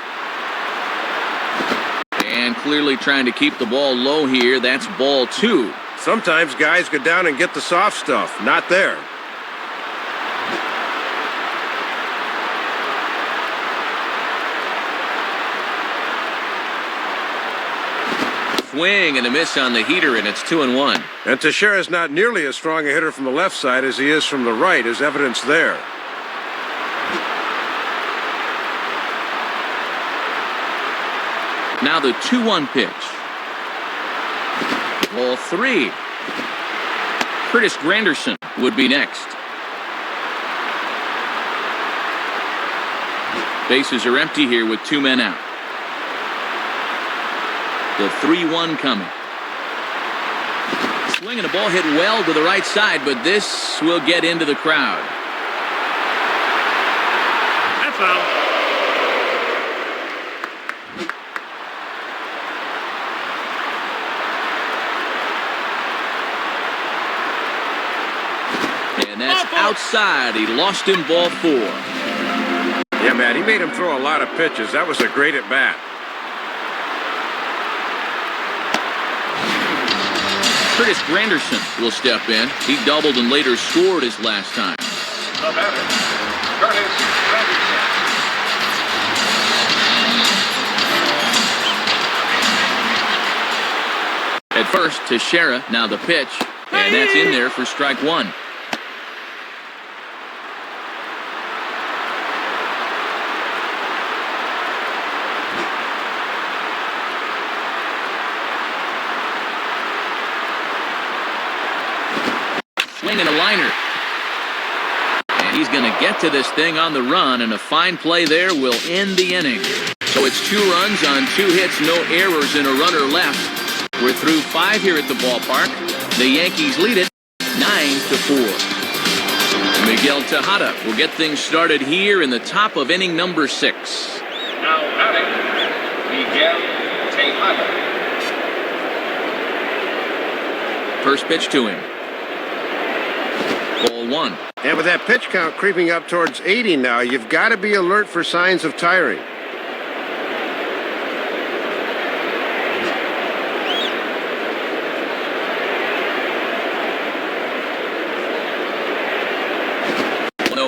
And clearly trying to keep the ball low here. That's ball 2. Sometimes guys go down and get the soft stuff. Not there. Swing and a miss on the heater, and it's 2-1. And Teixeira's not nearly as strong a hitter from the left side as he is from the right, as evidence there. Now the 2-1 pitch. Ball 3. Curtis Granderson would be next. Bases are empty here with 2 men out. The 3-1 coming. Swing and a ball hit well to the right side, but this will get into the crowd. That's out. And that's outside. He lost him, ball 4. Yeah, man, he made him throw a lot of pitches. That was a great at-bat. Curtis Granderson will step in. He doubled and later scored his last time. The batter, Curtis Granderson. At first, Teixeira, now the pitch. And that's in there for strike 1. Swing and a liner. And he's going to get to this thing on the run, and a fine play there will end the inning. So it's 2 runs on 2 hits, no errors, and a runner left. We're through 5 here at the ballpark. The Yankees lead it 9-4. Miguel Tejada will get things started here in the top of inning number 6. Now batting, Miguel Tejada. First pitch to him. Ball 1. And with that pitch count creeping up towards 80 now, you've got to be alert for signs of tiring.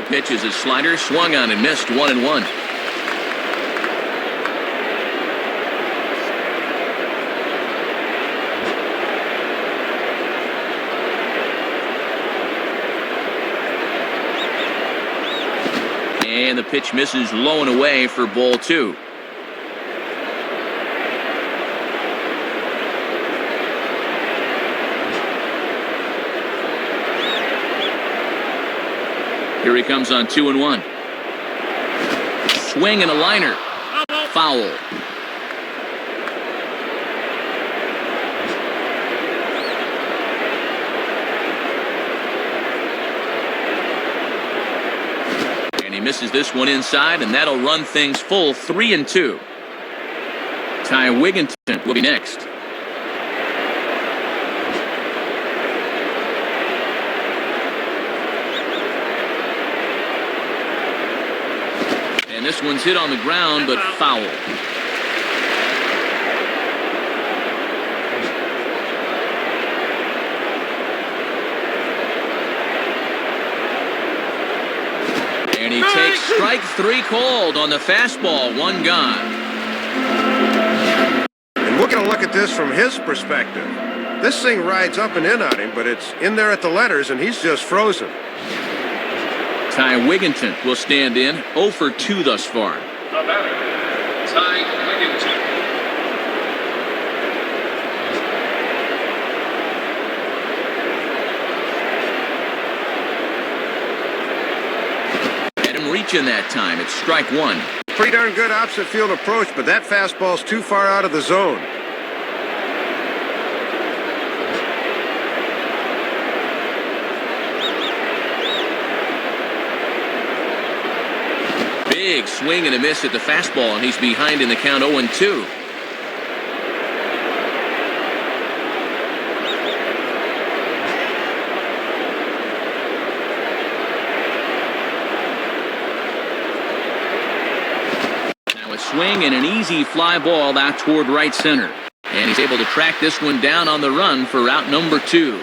Pitch is a slider, swung on and missed, 1-1. And the pitch misses low and away for ball 2. Here he comes on 2-1. Swing and a liner. Foul. And he misses this one inside, and that'll run things full 3-2. Ty Wigginton will be next. And this one's hit on the ground, but foul. And he takes strike 3 called on the fastball. 1 gone. And we're going to look at this from his perspective. This thing rides up and in on him, but it's in there at the letters, and he's just frozen. Ty Wigginton will stand in. 0 for 2 thus far. The batter, Ty Wigginton. Had him reaching that time. It's strike 1. Pretty darn good opposite field approach, but that fastball's too far out of the zone. Big swing and a miss at the fastball, and he's behind in the count 0-2. Now a swing and an easy fly ball out toward right center. And he's able to track this one down on the run for out number 2.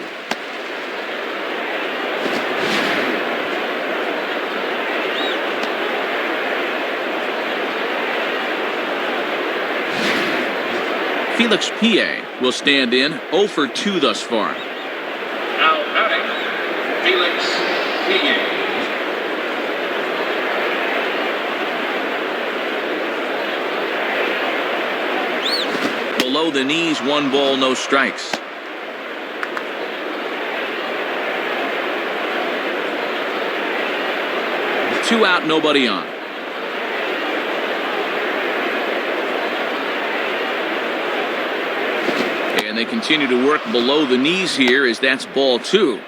Felix Pie will stand in. 0 for 2 thus far. Now batting, Felix Pie. Below the knees, 1 ball, no strikes. Two out, nobody on. And they continue to work below the knees here as that's ball 2.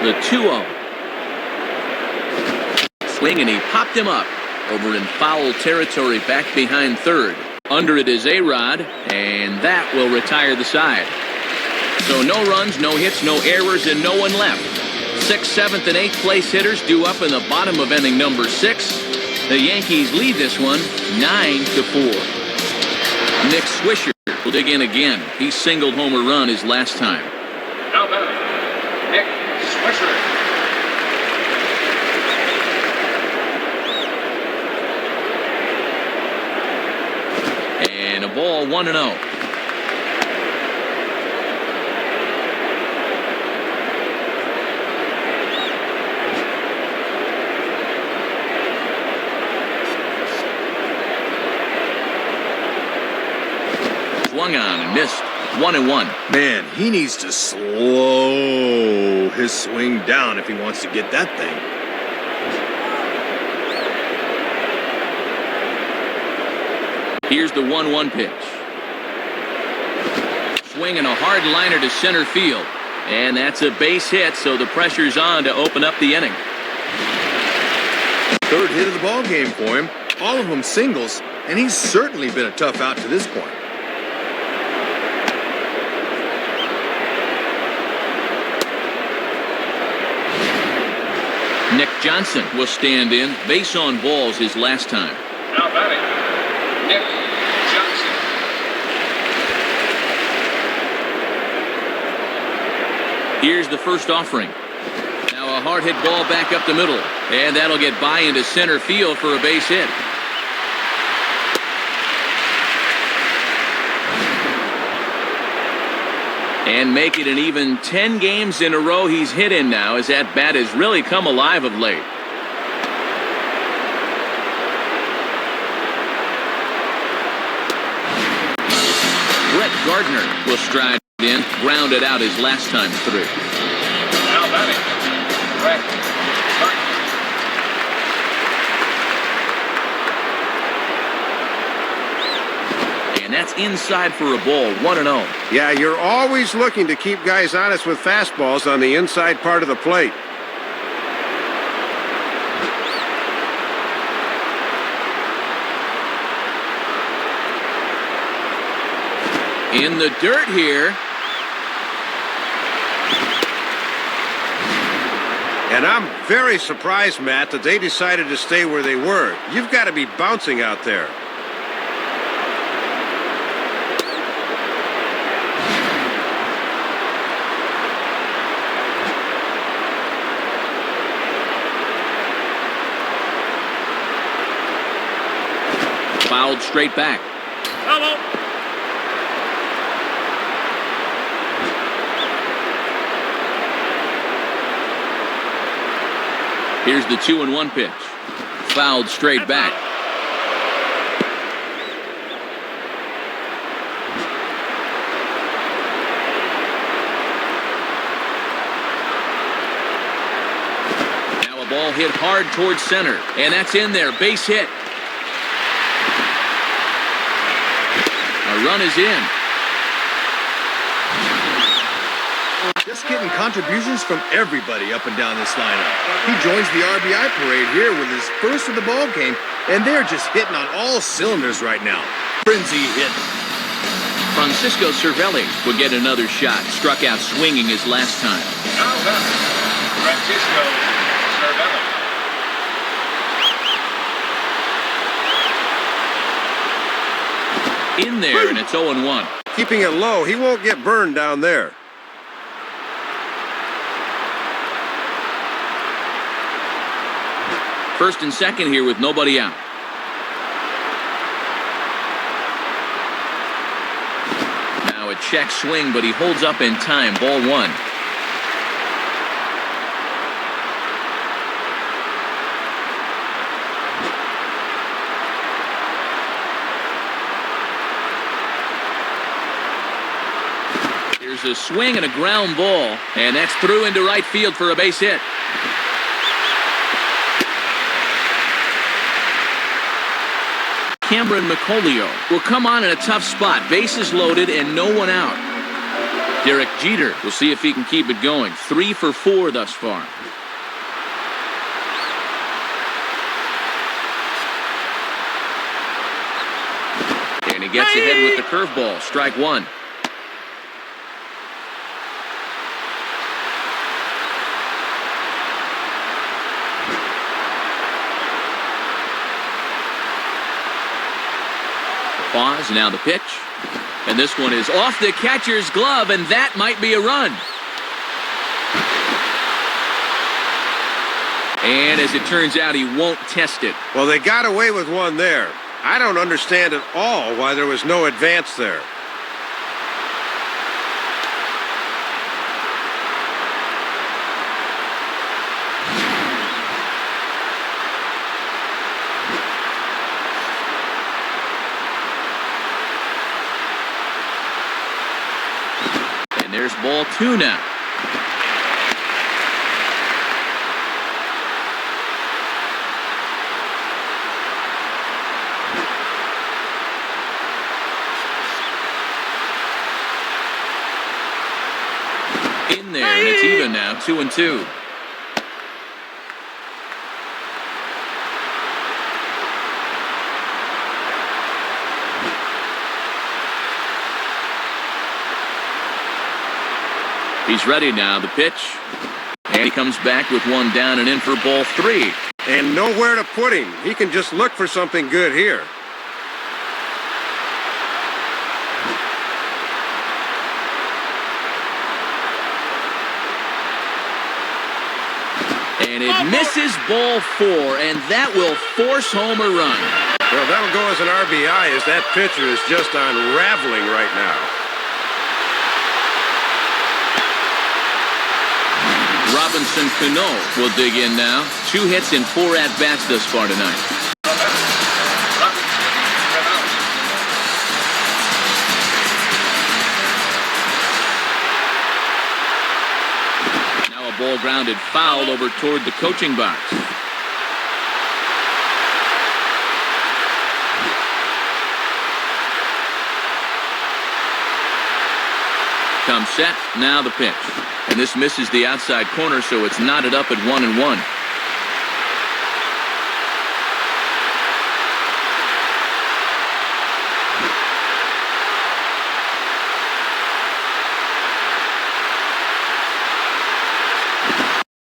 The 2-0. Swing, and he popped him up over in foul territory back behind third. Under it is A-Rod, and that will retire the side. So no runs, no hits, no errors, and no one left. 6th, 7th, and 8th place hitters due up in the bottom of inning number 6. The Yankees lead this one 9-4. Nick Swisher will dig in again. He singled home a run his last time. Now batting, Nick Swisher. And a ball, 1-0. Swung on and missed. 1-1. Man, he needs to slow his swing down if he wants to get that thing. Here's the 1-1 pitch. Swinging a hard liner to center field. And that's a base hit, so the pressure's on to open up the inning. 3rd hit of the ball game for him. All of them singles, and he's certainly been a tough out to this point. Nick Johnson will stand in. Base on balls his last time. Now batting, Nick Johnson. Here's the first offering. Now a hard hit ball back up the middle. And that'll get by into center field for a base hit. And make it an even 10 games in a row he's hit in now, as that bat has really come alive of late. Brett Gardner will stride in, grounded out his last time through. Now batting, Brett Gardner. And that's inside for a ball, 1-0. Yeah, you're always looking to keep guys honest with fastballs on the inside part of the plate. In the dirt here. And I'm very surprised, Matt, that they decided to stay where they were. You've got to be bouncing out there. Fouled straight back. Hello. Here's the 2-1 pitch. Fouled straight back. Now a ball hit hard towards center, and that's in there. Base hit. A run is in. Just getting contributions from everybody up and down this lineup. He joins the RBI parade here with his first of the ball game, and they're just hitting on all cylinders right now. Frenzy hit. Francisco Cervelli will get another shot. Struck out swinging his last time. Now back. Francisco Cervelli. In there, and it's 0-1. Keeping it low, he won't get burned down there. First and second here with nobody out. Now a check swing, but he holds up in time. Ball 1. Here's a swing and a ground ball, and that's through into right field for a base hit. Cameron McColio will come on in a tough spot. Bases loaded and no one out. Derek Jeter will see if he can keep it going. 3 for 4 thus far. And he gets ahead with the curveball. Strike 1. Pause, now the pitch. And this one is off the catcher's glove, and that might be a run. And as it turns out, he won't test it. Well, they got away with one there. I don't understand at all why there was no advance there. There's ball 2 now. In there, and it's even now, 2-2. He's ready now, the pitch. And he comes back with one down and in for ball 3. And nowhere to put him. He can just look for something good here. And it misses ball 4, and that will force home a run. Well, that'll go as an RBI as that pitcher is just unraveling right now. Robinson Cano will dig in now. 2 hits and 4 at-bats thus far tonight. Now a ball grounded foul over toward the coaching box. comes set. Now the pitch. And this misses the outside corner, so it's knotted up at 1-1.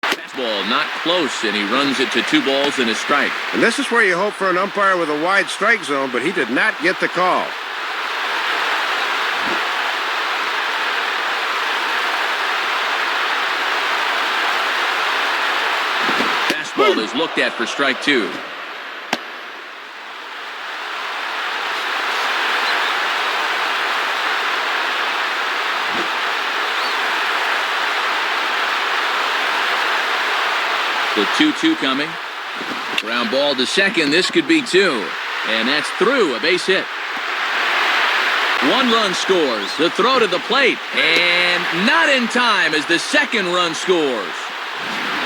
Fastball not close, and he runs it to 2 balls and a strike. And this is where you hope for an umpire with a wide strike zone, but he did not get the call. Fastball is looked at for strike 2. The 2-2 coming. Ground ball to second. This could be 2. And that's through. A base hit. 1 run scores. The throw to the plate. And not in time as the 2nd run scores.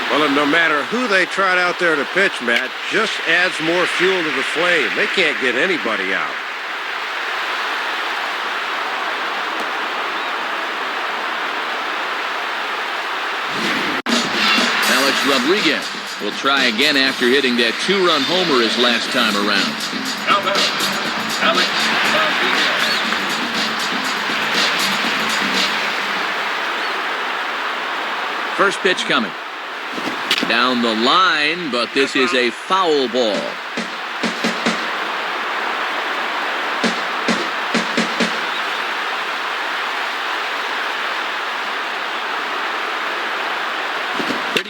Well, and no matter who they trot out there to pitch, Matt, just adds more fuel to the flame. They can't get anybody out. Rodriguez will try again after hitting that 2-run homer his last time around. Now batter, Alex Rodriguez. First pitch coming. Down the line, but this is a foul ball.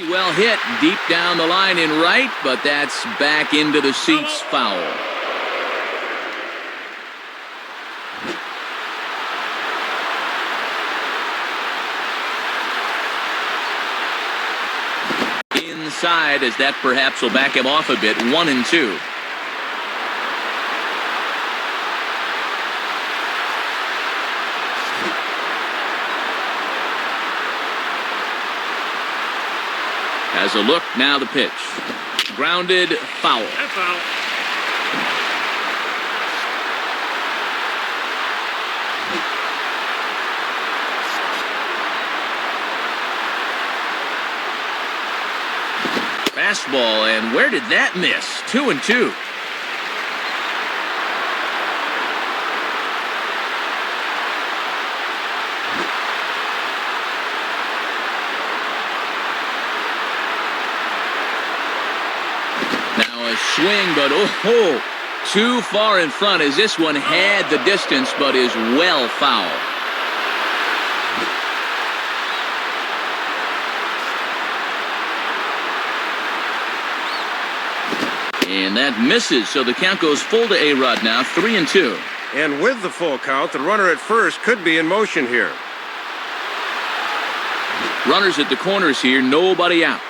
Well hit deep down the line in right, but that's back into the seats, foul. Inside, as that perhaps will back him off a bit. 1-2. Has a look, now the pitch. Grounded, foul. And foul. Fastball, and where did that miss? 2-2. Swing, but too far in front as this one had the distance but is well foul. And that misses, so the count goes full to A-Rod now, 3-2. And with the full count, the runner at first could be in motion here. Runners at the corners here, nobody out.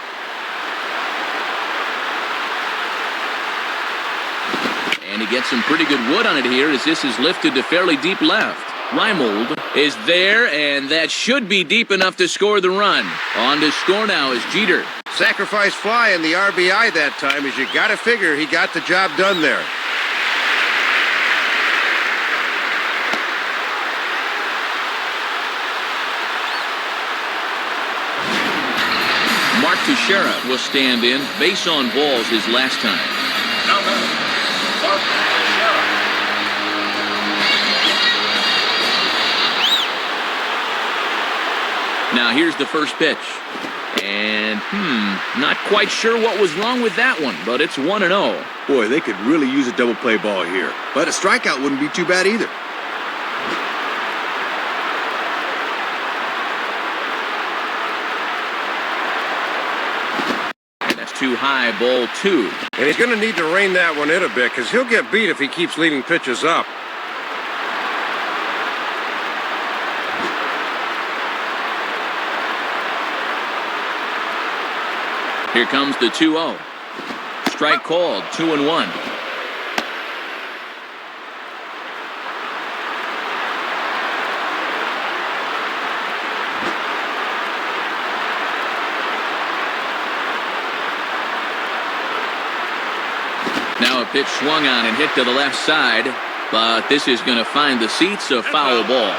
And he gets some pretty good wood on it here as this is lifted to fairly deep left. Reimold is there, and that should be deep enough to score the run. On to score now is Jeter. Sacrifice fly in the RBI that time, as you got to figure he got the job done there. Mark Teixeira will stand in. Base on balls his last time. Now batter, Mark Teixeira. Now here's the first pitch. And, not quite sure what was wrong with that one, but it's 1-0. Boy, they could really use a double play ball here. But a strikeout wouldn't be too bad either. And that's too high, ball 2. And he's going to need to rein that one in a bit, because he'll get beat if he keeps leaving pitches up. Here comes the 2-0. Strike called, 2-1. Now a pitch swung on and hit to the left side, but this is going to find the seats, a foul ball.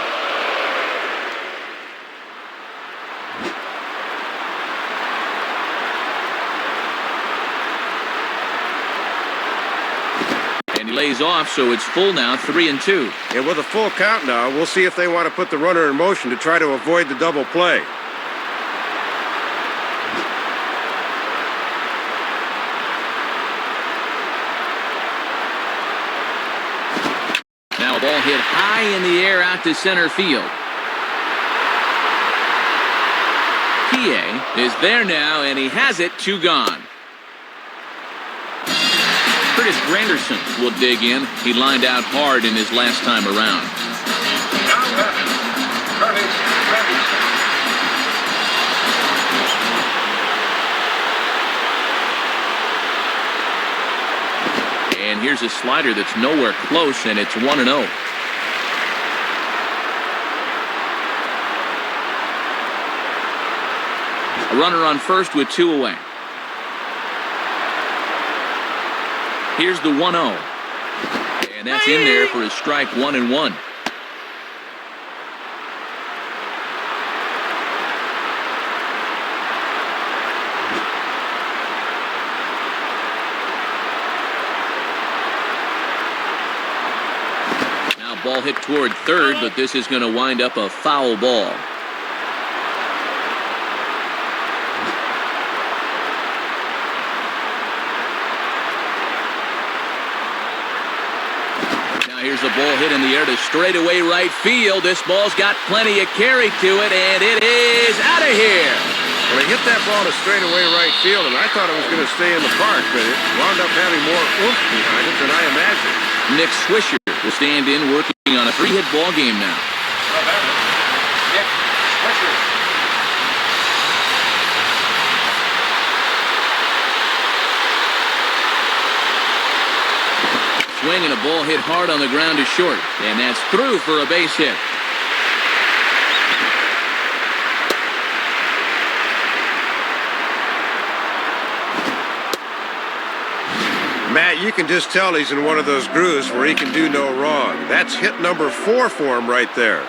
lays off, so it's full now, 3-2. And with a full count now, we'll see if they want to put the runner in motion to try to avoid the double play. Now a ball hit high in the air out to center field. Kie is there now, and he has it, 2 gone. Curtis Granderson will dig in. He lined out hard in his last time around. Now batting, Curtis Granderson. And here's a slider that's nowhere close, and it's 1-0. A runner on first with 2 away. Here's the 1-0. And that's in there for a strike, 1-1. Now ball hit toward third, but this is going to wind up a foul ball. Here's a ball hit in the air to straightaway right field. This ball's got plenty of carry to it, and it is out of here. Well, he hit that ball to straightaway right field, and I thought it was going to stay in the park, but it wound up having more oomph behind it than I imagined. Nick Swisher will stand in, working on a 3-hit ball game now. The batter, Nick Swisher. Swing and a ball hit hard on the ground to short, and that's through for a base hit. Matt, you can just tell he's in one of those grooves where he can do no wrong. That's hit number 4 for him right there.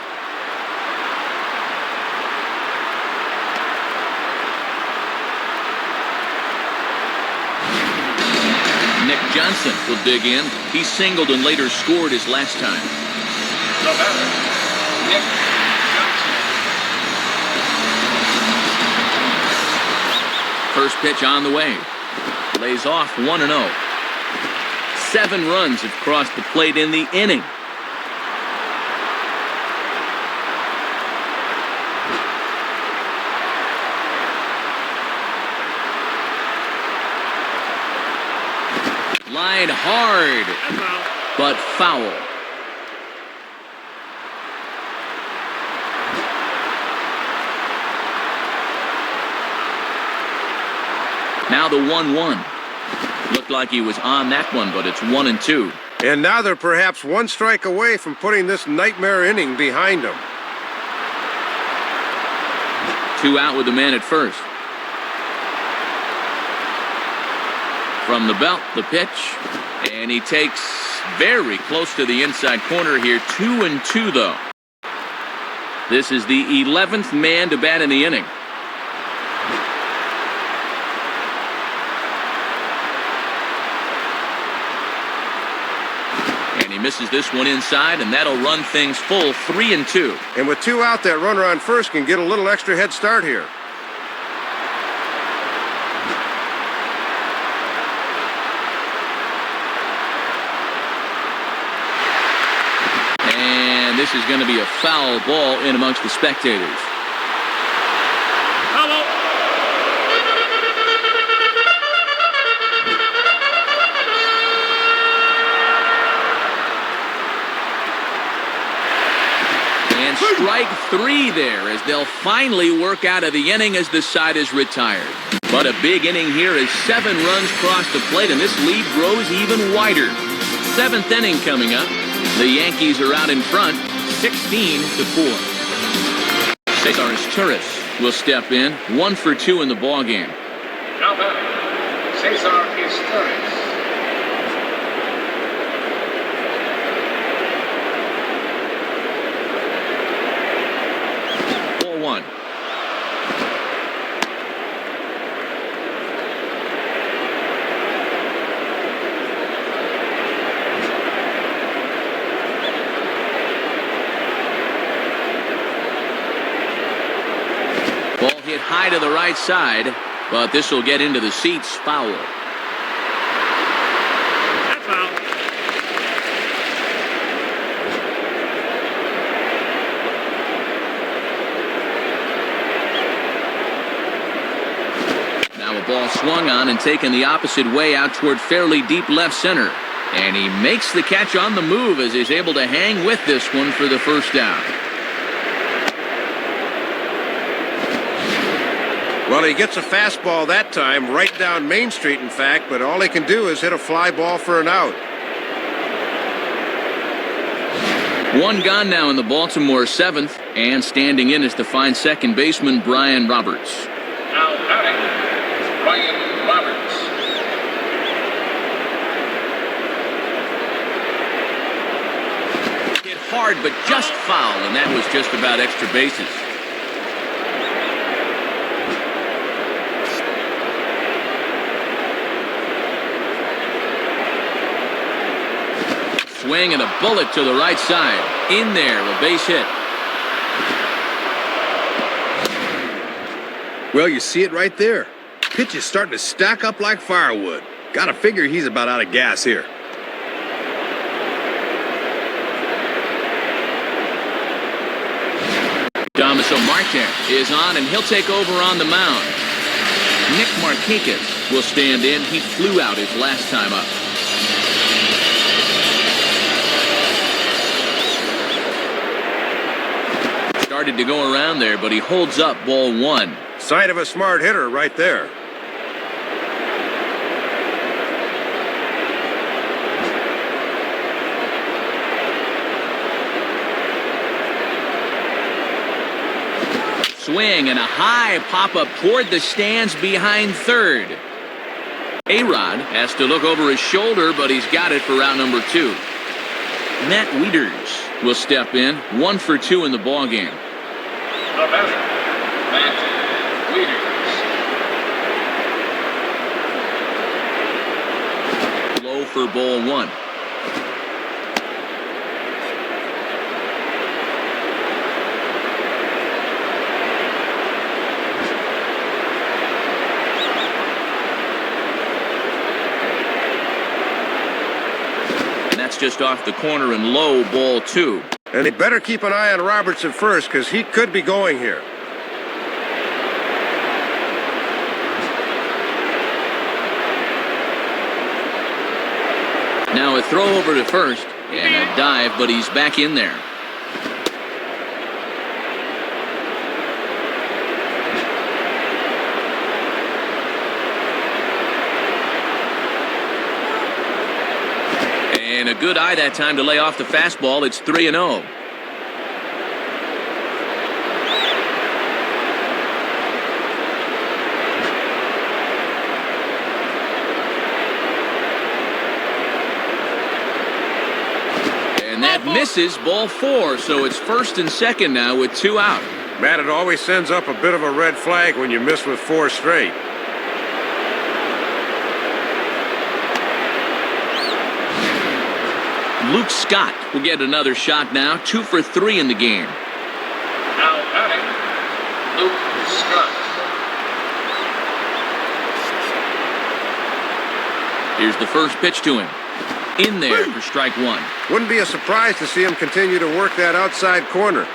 Nick Johnson will dig in. He singled and later scored his last time. The batter, Nick Johnson. First pitch on the way. Lays off 1-0. 7 runs have crossed the plate in the inning. Line hard, but foul. Now the 1-1. Looked like he was on that one, but it's 1-2. And now they're perhaps 1 strike away from putting this nightmare inning behind them. 2 out with the man at first. From the belt, the pitch, and he takes very close to the inside corner here. 2-2 though. This is the 11th man to bat in the inning. And he misses this one inside, and that'll run things full, 3-2. And with 2 out, that runner on first can get a little extra head start here. This is going to be a foul ball in amongst the spectators. Hello. And strike 3 there as they'll finally work out of the inning as the side is retired. But a big inning here as 7 runs cross the plate, and this lead grows even wider. 7th inning coming up. The Yankees are out in front, 16-4. Cesar Torres will step in, 1 for 2 in the ball game. Now batting, Cesar Torres. 4-1. Hit high to the right side, but this will get into the seats. Foul. That's foul. Now a ball swung on and taken the opposite way out toward fairly deep left center. And he makes the catch on the move as he's able to hang with this one for the first down. Well, he gets a fastball that time, right down Main Street, in fact, but all he can do is hit a fly ball for an out. One gone now in the Baltimore seventh, and standing in is the fine second baseman Brian Roberts. Now batting, Brian Roberts. Hit hard, but just foul, and that was just about extra bases. Swing and a bullet to the right side. In there, a base hit. Well, you see it right there. Pitch is starting to stack up like firewood. Gotta figure he's about out of gas here. Damaso Marte is on, and he'll take over on the mound. Nick Markakis will stand in. He flew out his last time up. Started to go around there, but he holds up ball one. Sign of a smart hitter right there. Swing and a high pop-up toward the stands behind third. A-Rod has to look over his shoulder, but he's got it for round number two. Matt Wieters will step in, 1 for 2 in the ballgame. The batter, Matt Wieters. Low for ball one. And that's just off the corner and low, ball two. And he better keep an eye on Roberts at first, because he could be going here. Now a throw over to first, and a dive, but he's back in there. And a good eye that time to lay off the fastball. It's 3-0. And that misses, ball four, so it's first and second now with 2 out. Matt, it always sends up a bit of a red flag when you miss with 4 straight. Luke Scott will get another shot now, 2 for 3 in the game. Now batting, Luke Scott. Here's the first pitch to him. In there for strike one. Wouldn't be a surprise to see him continue to work that outside corner.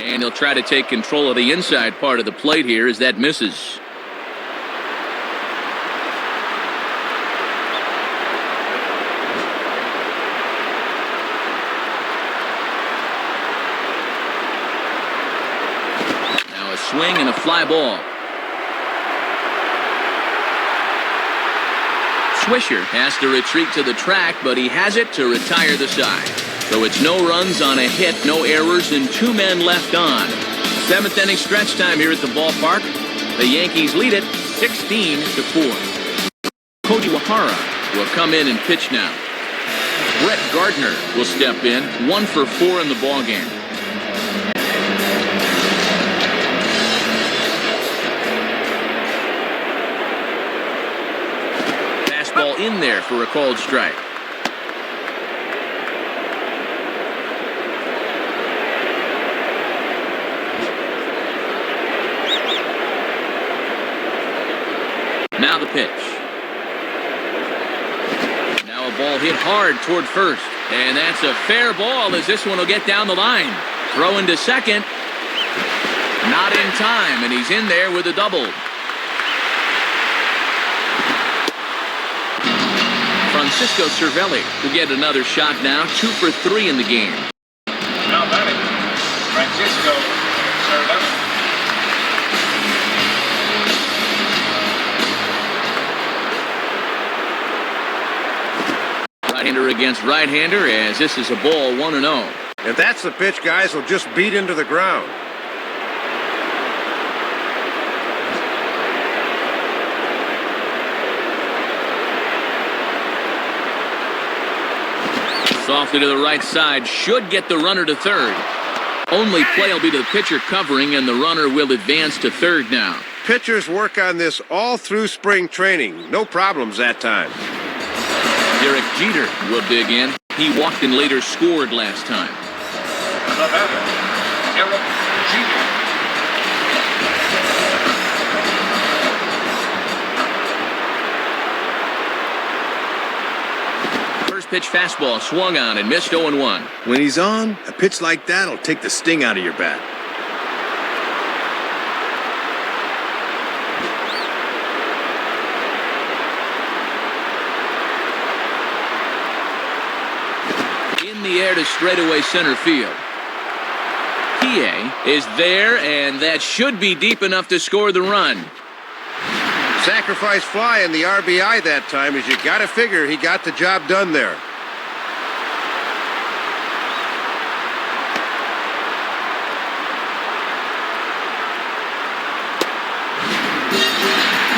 And he'll try to take control of the inside part of the plate here as that misses. Now a swing and a fly ball. Swisher has to retreat to the track, but he has it to retire the side. So it's no runs on a hit, no errors, and 2 men left on. 7th inning stretch time here at the ballpark. The Yankees lead it 16-4. Cody Wahara will come in and pitch now. Brett Gardner will step in, 1 for 4 in the ballgame. ball in there for a called strike. Now the pitch. Now a ball hit hard toward first. And that's a fair ball as this one will get down the line. Throw into second. Not in time, and he's in there with a double. Francisco Cervelli will get another shot now. 2 for 3 in the game. Now batting, Francisco Cervelli. Right-hander against right-hander as this is a ball 1-0. If that's the pitch, guys will just beat into the ground. Softly to the right side, should get the runner to third. Only play will be to the pitcher covering, and the runner will advance to third now. Pitchers work on this all through spring training. No problems that time. Derek Jeter will dig in. He walked and later scored last time. The batter, Derek Jeter. First pitch fastball swung on and missed 0-1. When he's on, a pitch like that will take the sting out of your bat. In the air to straightaway center field. Kie is there, and that should be deep enough to score the run. Sacrifice fly in the RBI that time, as you got to figure he got the job done there.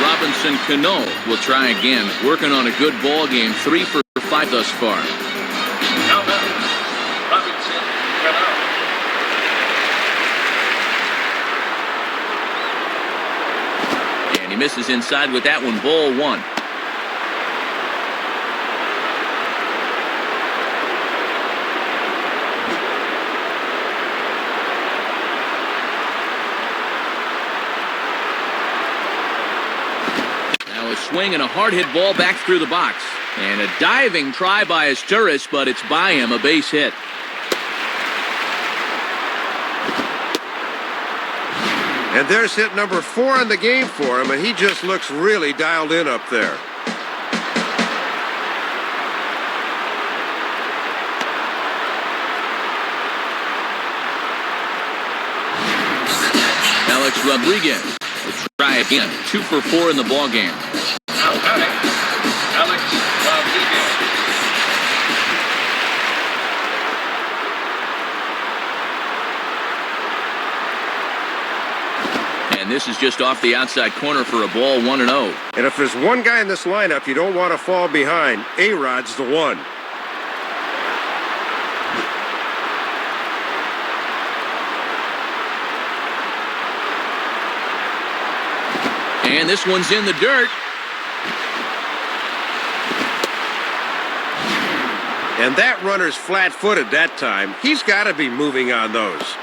Robinson Cano will try again, working on a good ball game. 3 for 5 thus far. Now batting, Robinson Cano. And he misses inside with that one, ball 1. Now a swing and a hard hit ball back through the box. And a diving try by Asturis, but it's by him, a base hit. And there's hit number 4 in the game for him, and he just looks really dialed in up there. Alex Rodriguez will try again. 2 for 4 in the ball game. Now batting, Alex Rodriguez. And this is just off the outside corner for a ball, 1-0. And if there's one guy in this lineup you don't want to fall behind, A-Rod's the one. And this one's in the dirt. And that runner's flat-footed that time. He's got to be moving on those.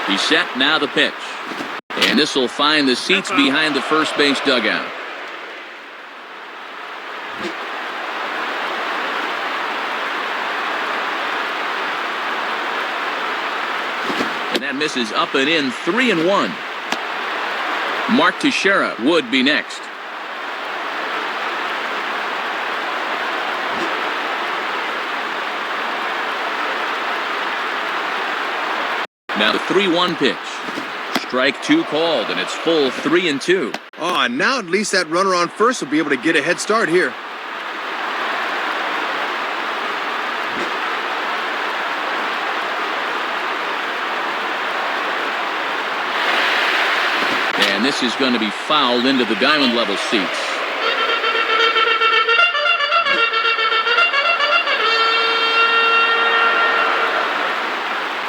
He's set, now the pitch. And this will find the seats behind the first base dugout. And that misses up and in, 3-1. Mark Teixeira would be next. Now the 3-1 pitch. Strike 2 called, and it's full 3-2. Oh, and now at least that runner on first will be able to get a head start here. And this is going to be fouled into the diamond level seats.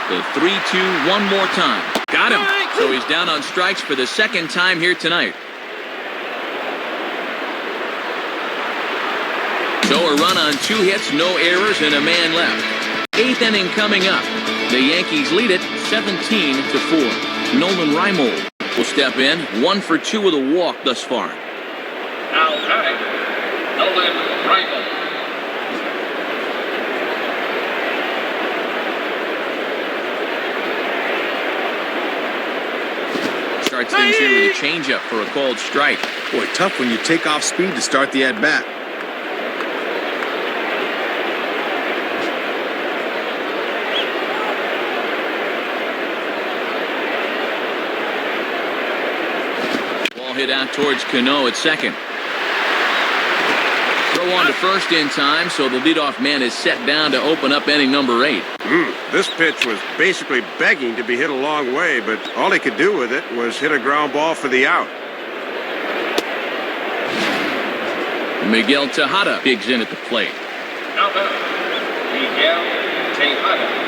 The 3-2 one more time. Got him. So he's down on strikes for the second time here tonight. So a run on 2 hits, no errors, and a man left. 8th inning coming up. The Yankees lead it 17-4. Nolan Reimold will step in, 1 for 2 with a walk thus far. Now batting, Nolan Reimold. Starts things here with a changeup for a called strike. Boy, tough when you take off speed to start the at-bat. Ball hit out towards Cano at second. Throw on to first in time, so the leadoff man is set down to open up inning number 8. This pitch was basically begging to be hit a long way, but all he could do with it was hit a ground ball for the out. Miguel Tejada digs in at the plate. Now batting, Miguel Tejada.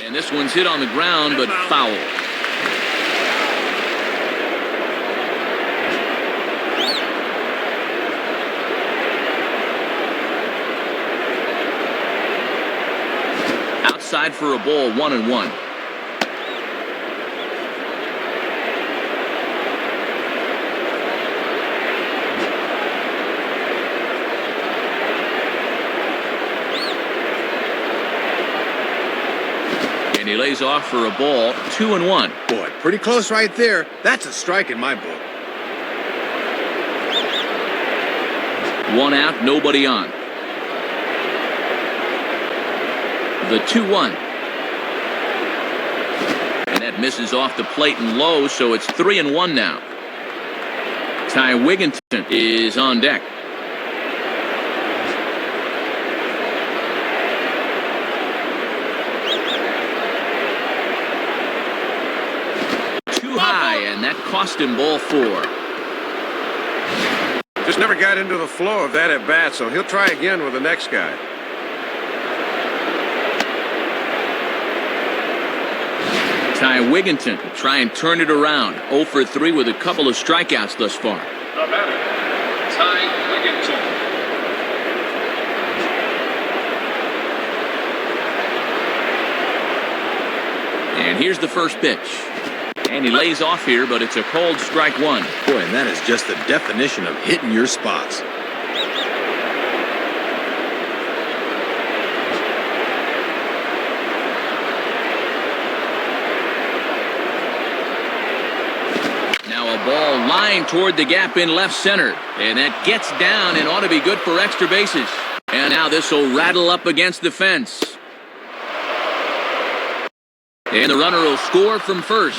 And this one's hit on the ground, but foul. Outside for a ball, 1-1. And he lays off for a ball, 2-1. Boy, pretty close right there. That's a strike in my book. 1 out, nobody on. The 2-1. And that misses off the plate and low, so it's 3-1 now. Ty Wigginton is on deck. Too high, and that cost him ball 4. Just never got into the flow of that at bat, so he'll try again with the next guy. Ty Wigginton will try and turn it around. 0 for 3 with a couple of strikeouts thus far. The batter, Ty Wigginton. And here's the first pitch. And he lays off here, but it's a cold strike 1. Boy, and that is just the definition of hitting your spots. Now a ball lined toward the gap in left center. And that gets down and ought to be good for extra bases. And now this will rattle up against the fence. And the runner will score from first.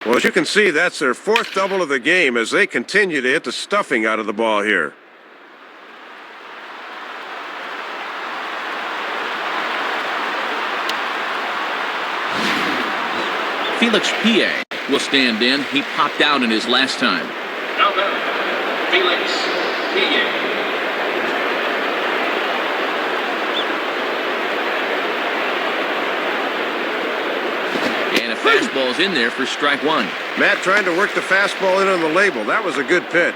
Well, as you can see, that's their 4th double of the game as they continue to hit the stuffing out of the ball here. Felix Pie will stand in. He popped out in his last time. Now batting, Felix Pie. And a fastball's in there for strike 1. Matt trying to work the fastball in on the label. That was a good pitch.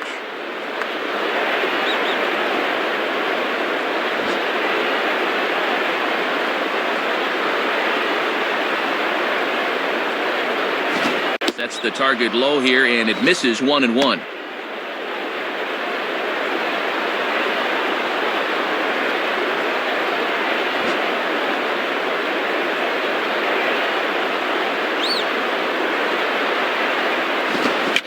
That's the target low here, and it misses 1-1.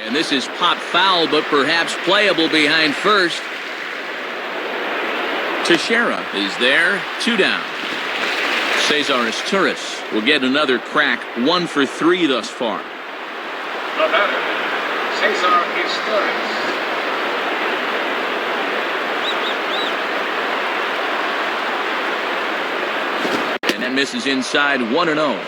And this is pop foul, but perhaps playable behind first. Teixeira is there, 2 down. Cesar Torres will get another crack, 1 for 3 thus far. The batter, Cesar Torres. And that misses inside, 1-0.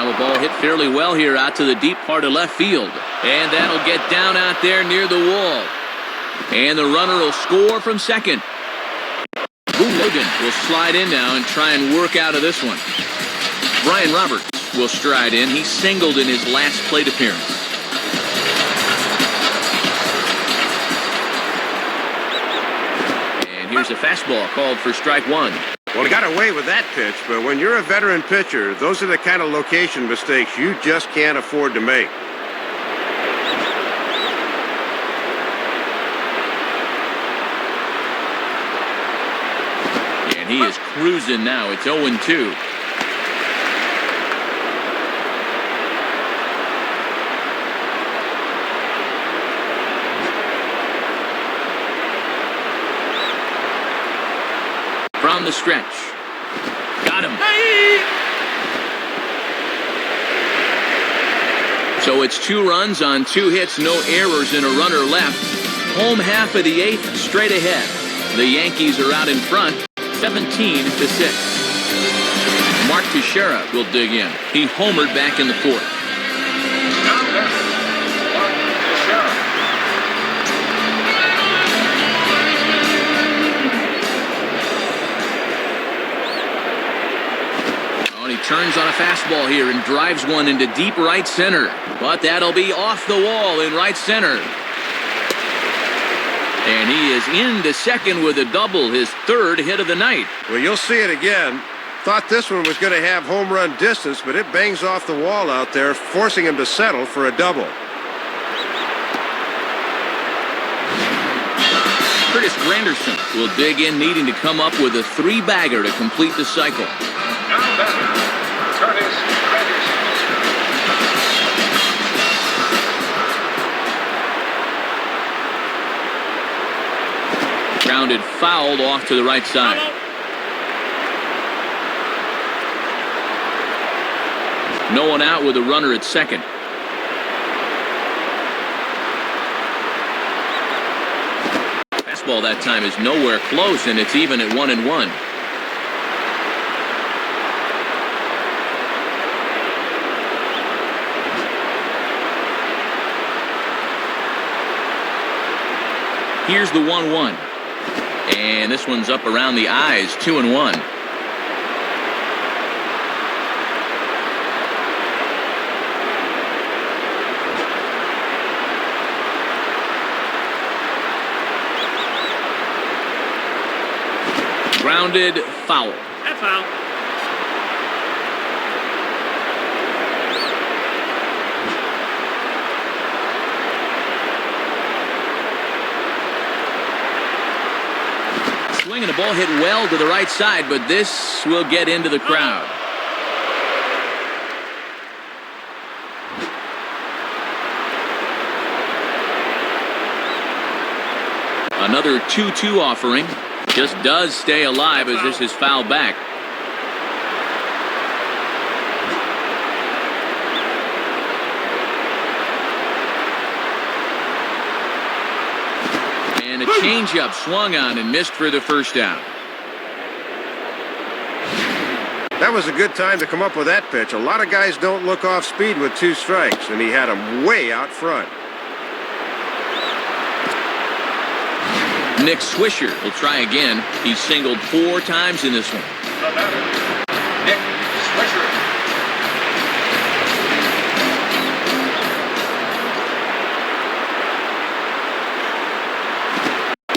Foul ball hit fairly well here out to the deep part of left field. And that'll get down out there near the wall. And the runner will score from second. Logan will slide in now and try and work out of this one. Brian Roberts will stride in. He singled in his last plate appearance. And here's a fastball called for strike one. Well, he got away with that pitch, but when you're a veteran pitcher, those are the kind of location mistakes you just can't afford to make. And he is cruising now. It's 0-2. From the stretch. Got him. So it's 2 runs on 2 hits, no errors, and a runner left. Home half of the 8th, straight ahead. The Yankees are out in front, 17-6. Mark Teixeira will dig in. He homered back in the 4th. He turns on a fastball here and drives one into deep right center. But that'll be off the wall in right center. And he is into second with a double, his 3rd hit of the night. Well, you'll see it again. Thought this one was going to have home run distance, but it bangs off the wall out there, forcing him to settle for a double. Curtis Granderson will dig in, needing to come up with a 3-bagger to complete the cycle. Now batter, Curtis Granderson. Grounded fouled off to the right side. No one out with a runner at second. Fastball that time is nowhere close, and it's even at 1-1. Here's the 1-1. And this one's up around the eyes, 2-1. Grounded foul. That's foul. Swing and a ball hit well to the right side, but this will get into the crowd. Another 2-2 offering. Just does stay alive as this is fouled back. And a changeup swung on and missed for the first down. That was a good time to come up with that pitch. A lot of guys don't look off speed with 2 strikes, and he had him way out front. Nick Swisher will try again. He singled 4 times in this one. The batter, Nick Swisher.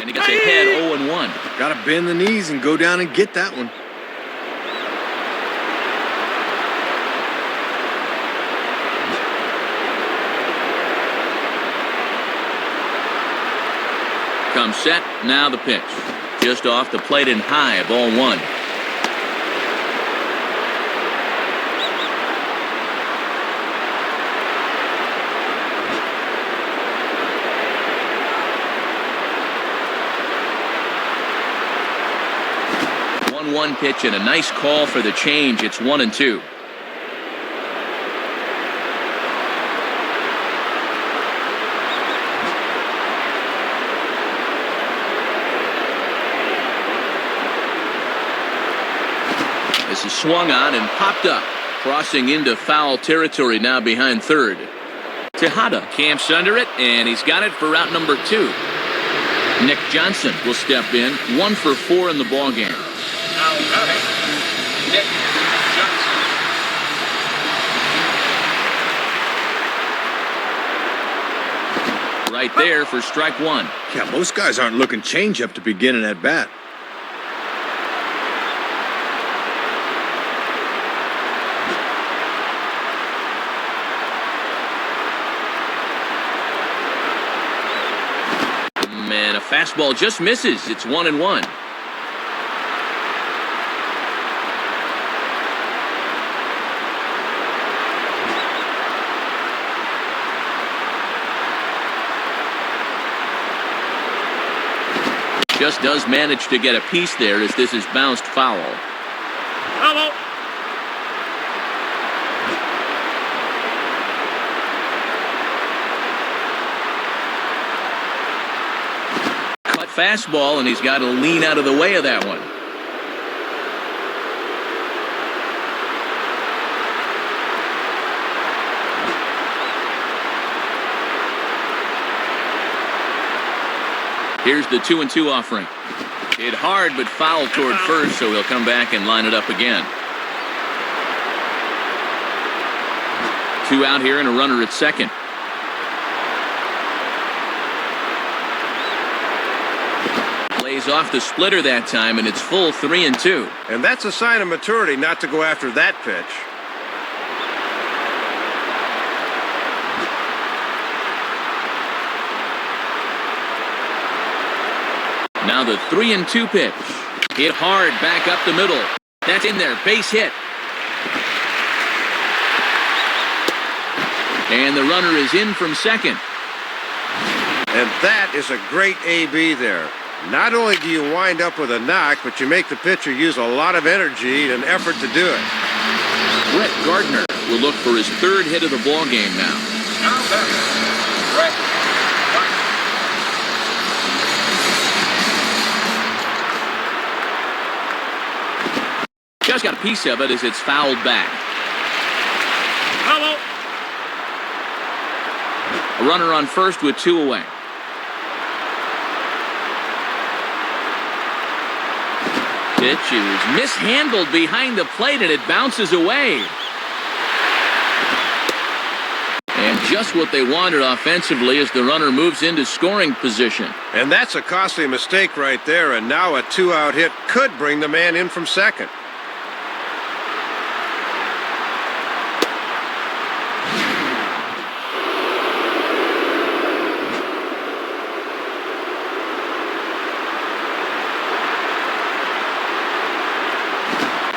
And he gets ahead 0-1. Got to bend the knees and go down and get that one. Comes set, now the pitch. Just off the plate and high, ball 1. One pitch and a nice call for the change. It's 1-2. This is swung on and popped up. Crossing into foul territory now behind third. Tejada camps under it, and he's got it for out number 2. Nick Johnson will step in, 1 for 4 in the ballgame. Now batting, Nick Johnson. Right there for strike 1. Yeah, most guys aren't looking changeup to begin an at-bat. Man, a fastball just misses. It's 1-1. Just does manage to get a piece there as this is bounced foul. Hello. Cut fastball, and he's got to lean out of the way of that one. Here's the 2-2 offering. Hit hard, but foul toward first, so he'll come back and line it up again. 2 out here and a runner at second. Plays off the splitter that time, and it's full 3-2. And that's a sign of maturity not to go after that pitch. Now the 3-2 pitch. Hit hard back up the middle. That's in there. Base hit. And the runner is in from second. And that is a great AB there. Not only do you wind up with a knock, but you make the pitcher use a lot of energy and effort to do it. Brett Gardner will look for his 3rd hit of the ball game now. Now batting, Brett Gardner. Just got a piece of it as it's fouled back. Hello. A runner on first with 2 away. Pitch is mishandled behind the plate, and it bounces away. And just what they wanted offensively as the runner moves into scoring position. And that's a costly mistake right there, and now a 2-out hit could bring the man in from second.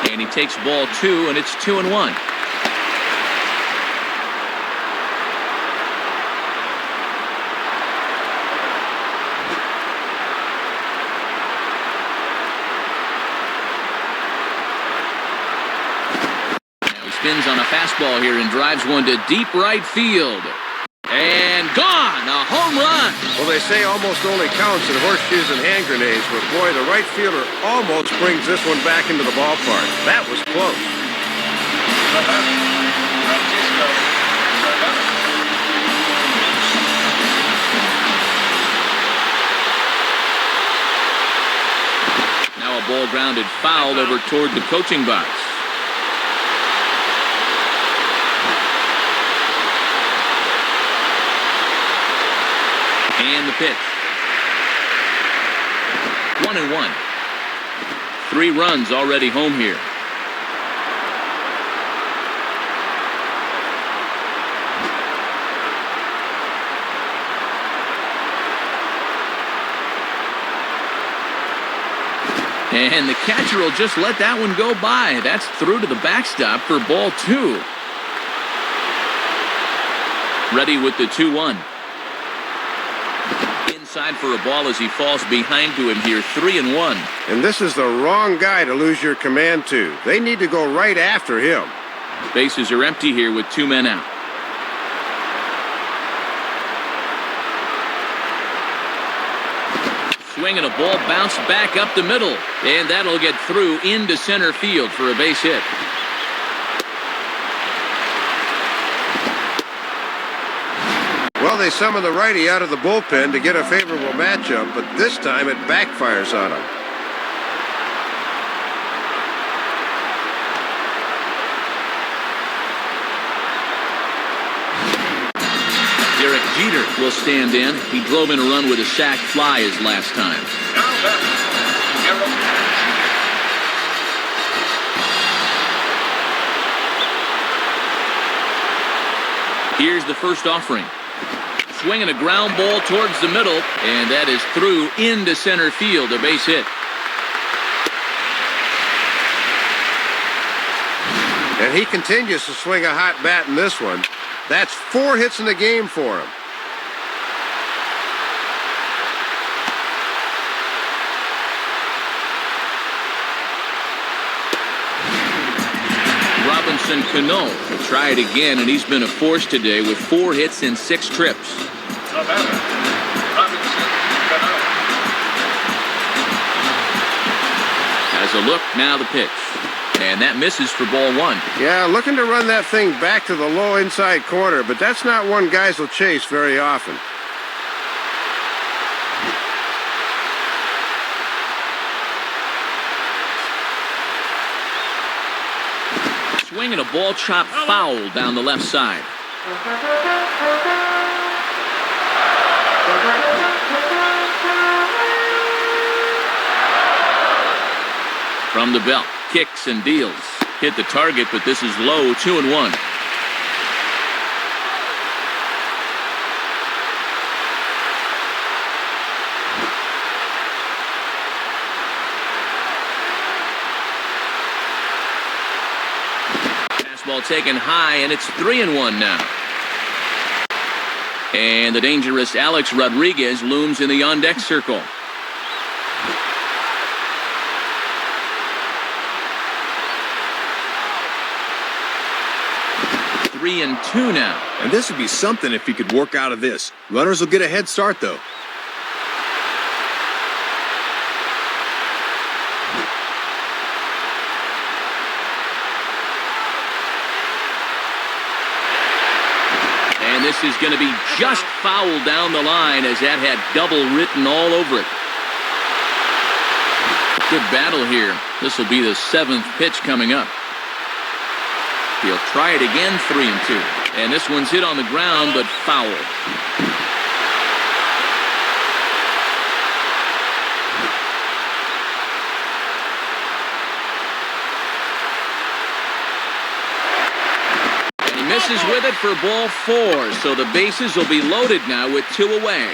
And he takes ball 2, and it's 2-1. Spins on a fastball here and drives one to deep right field. And gone! A home run! Well, they say almost only counts in horseshoes and hand grenades, but boy, the right fielder almost brings this one back into the ballpark. That was close. Now a ball grounded foul over toward the coaching box. And the pitch. 1-1. 3 runs already home here. And the catcher will just let that one go by. That's through to the backstop for ball 2. Ready with the 2-1. Inside for a ball as he falls behind to him here, 3-1. And this is the wrong guy to lose your command to. They need to go right after him. Bases are empty here with 2 men out. Swing and a ball bounced back up the middle. And that'll get through into center field for a base hit. Well, they summon the righty out of the bullpen to get a favorable matchup, but this time it backfires on him. Derek Jeter will stand in. He drove in a run with a sac fly his last time. Now batting, Derek Jeter. Here's the first offering. Swinging a ground ball towards the middle, and that is through into center field, a base hit. And he continues to swing a hot bat in this one. That's 4 hits in the game for him. Robinson Cano will try it again, and he's been a force today with 4 hits in 6 trips. The batter, Robinson Cano. Has a look, now the pitch. And that misses for ball 1. Yeah, looking to run that thing back to the low inside corner, but that's not one guys will chase very often. Swinging a ball chopped foul down the left side. From the belt, kicks and deals. Hit the target, but this is low, 2-1. Fastball taken high, and it's 3-1 now. And the dangerous Alex Rodriguez looms in the on-deck circle. 3-2 now. And this would be something if he could work out of this. Runners will get a head start, though. And this is going to be just foul down the line, as that had double written all over it. Good battle here. This will be the 7th pitch coming up. He'll try it again, 3-2. And this one's hit on the ground, but foul. And he misses with it for ball 4, so the bases will be loaded now with 2 away.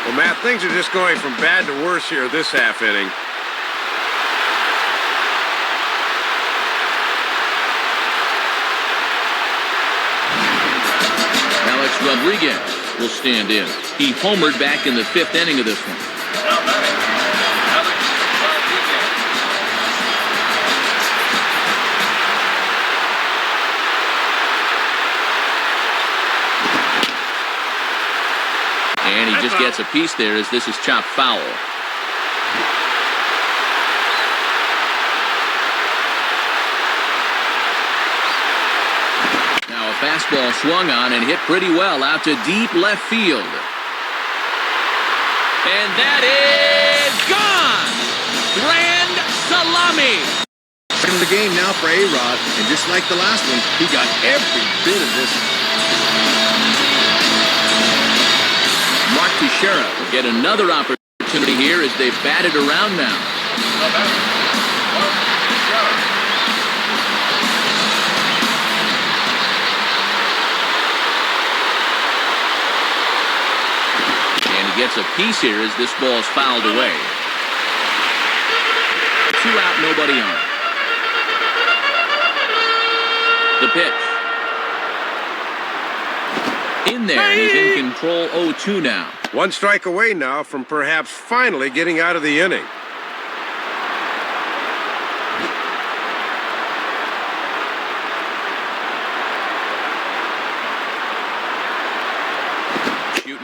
Well, Matt, things are just going from bad to worse here this half inning. Rodriguez will stand in. He homered back in the 5th inning of this one. Now batting, Alex Rodriguez. And he just gets a piece there as this is chopped foul. Fastball swung on and hit pretty well out to deep left field. And that is gone! Grand salami! In the game now for A-Rod, and just like the last one, he got every bit of this. Mark Teixeira will get another opportunity here as they've batted around now. The batter, Mark Teixeira. Gets a piece here as this ball is fouled away. 2 out, nobody on. The pitch. In there, and he's in control, 0-2 now. 1 strike away now from perhaps finally getting out of the inning.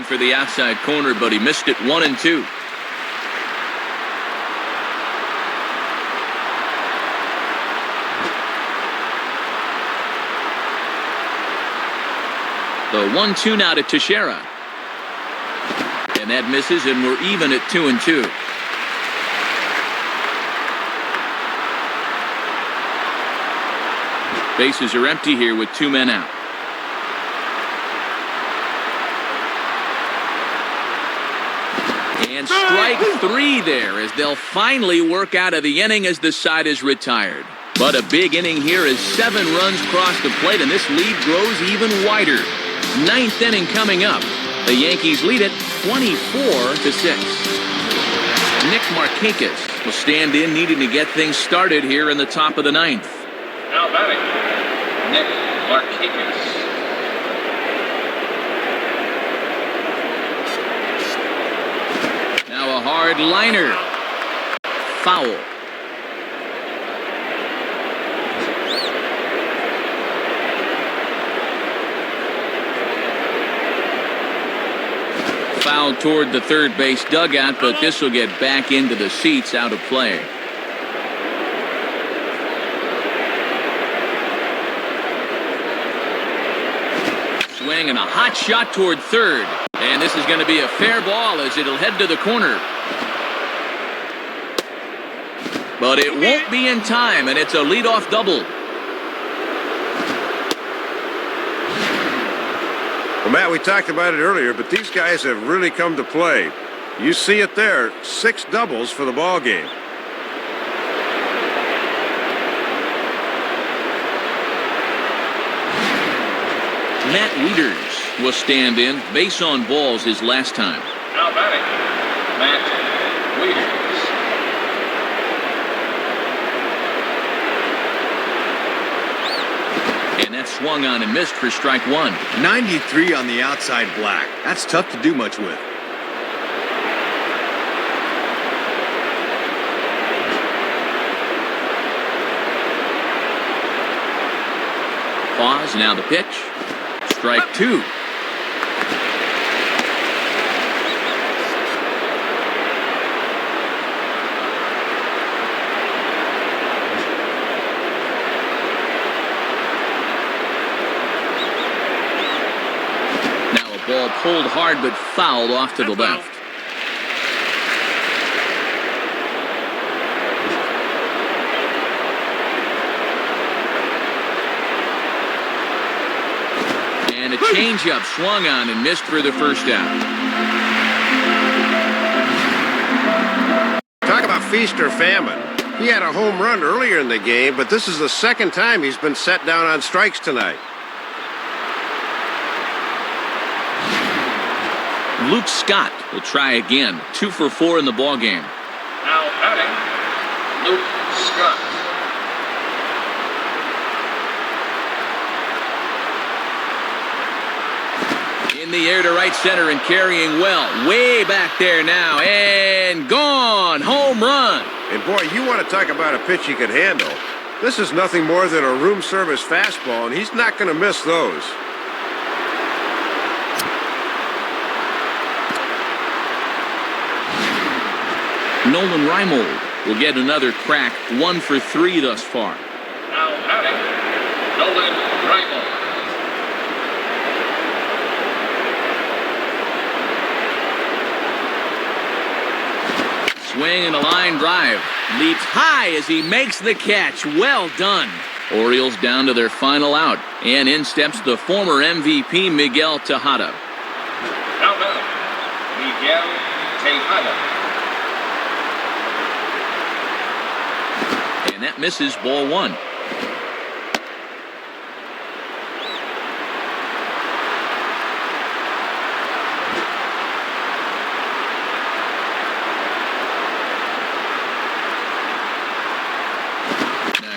For the outside corner, but he missed it 1-2. The 1-2 now to Teixeira. And that misses, and we're even at 2-2. Bases are empty here with 2 men out. And strike 3 there as they'll finally work out of the inning as the side is retired. But a big inning here as 7 runs cross the plate, and this lead grows even wider. 9th inning coming up. The Yankees lead it 24-6. Nick Markakis will stand in, needing to get things started here in the top of the 9th. Now batting, Nick Markakis. Now a hard liner. Foul. Foul toward the third base dugout, but this will get back into the seats, out of play. Swing and a hot shot toward third. And this is going to be a fair ball as it'll head to the corner. But it won't be in time, and it's a leadoff double. Well, Matt, we talked about it earlier, but these guys have really come to play. You see it there, 6 doubles for the ball game. Matt Wieters will stand in. Base on balls his last time. Now batting, Matt Wieters. And that swung on and missed for strike 1. 93 on the outside black. That's tough to do much with. Pause, now the pitch. Strike 2. Now a ball pulled hard but fouled off to the left. And a changeup swung on and missed for the first out. Talk about feast or famine. He had a home run earlier in the game, but this is the second time he's been set down on strikes tonight. Luke Scott will try again. 2 for 4 in the ballgame. Now batting, Luke Scott. In the air to right center and carrying well. Way back there now. And gone. Home run. And boy, you want to talk about a pitch he could handle. This is nothing more than a room service fastball, and he's not going to miss those. Nolan Reimold will get another crack. 1 for 3 thus far. Now batting, Nolan Reimold. Swing and a line drive. Leaps high as he makes the catch. Well done. Orioles down to their final out. And in steps the former MVP Miguel Tejada. Now batting, Miguel Tejada. And that misses, ball 1.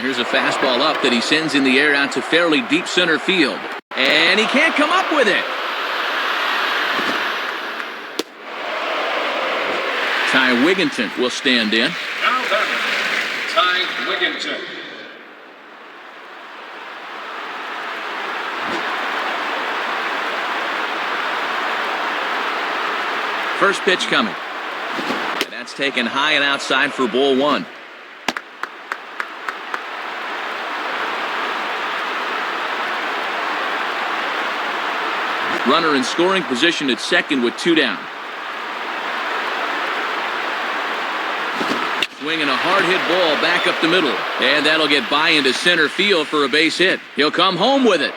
Here's a fastball up that he sends in the air out to fairly deep center field. And he can't come up with it. Ty Wigginton will stand in. Now batting, Ty Wigginton. First pitch coming. And that's taken high and outside for ball 1. Runner in scoring position at second with 2 down. Swinging a hard-hit ball back up the middle. And that'll get by into center field for a base hit. He'll come home with it.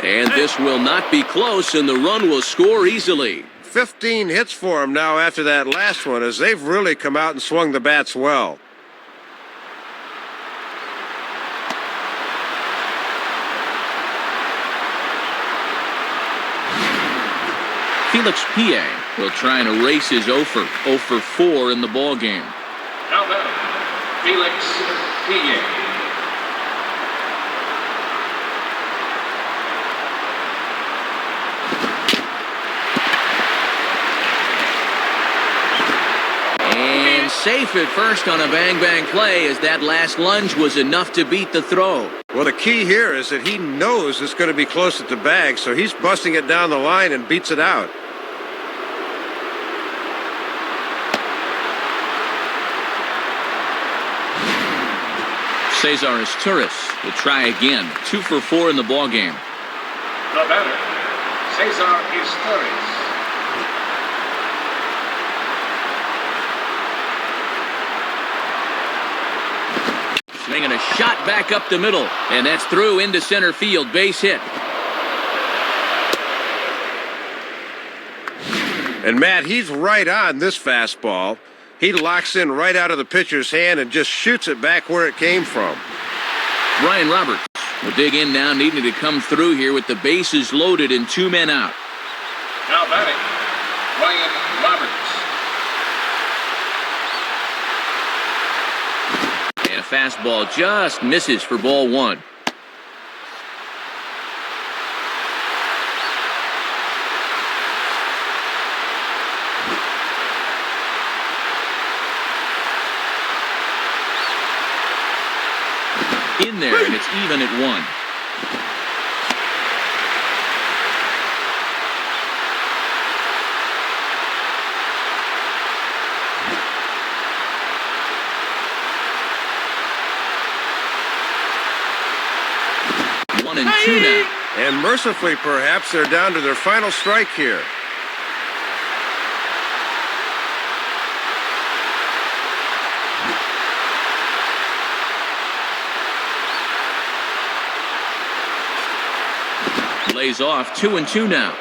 And this will not be close, and the run will score easily. 15 hits for him now after that last one, as they've really come out and swung the bats well. Felix Pie will try and erase his 0 for 4 in the ball game. Now batting, Felix Pie. And safe at first on a bang-bang play, as that last lunge was enough to beat the throw. Well, the key here is that he knows it's going to be close at the bag, so he's busting it down the line and beats it out. Cesar Izturis will try again. 2 for 4 in the ball game. The batter, Cesar Izturis. Swinging a shot back up the middle, and that's through into center field. Base hit. And Matt, he's right on this fastball. He locks in right out of the pitcher's hand and just shoots it back where it came from. Ryan Roberts will dig in now, needing to come through here with the bases loaded and 2 men out. Now batting, Ryan Roberts. And a fastball just misses for ball 1. In there, and it's even at 1. One and 2 now. And mercifully, perhaps, they're down to their final strike here. Lays off. 2 and 2 now.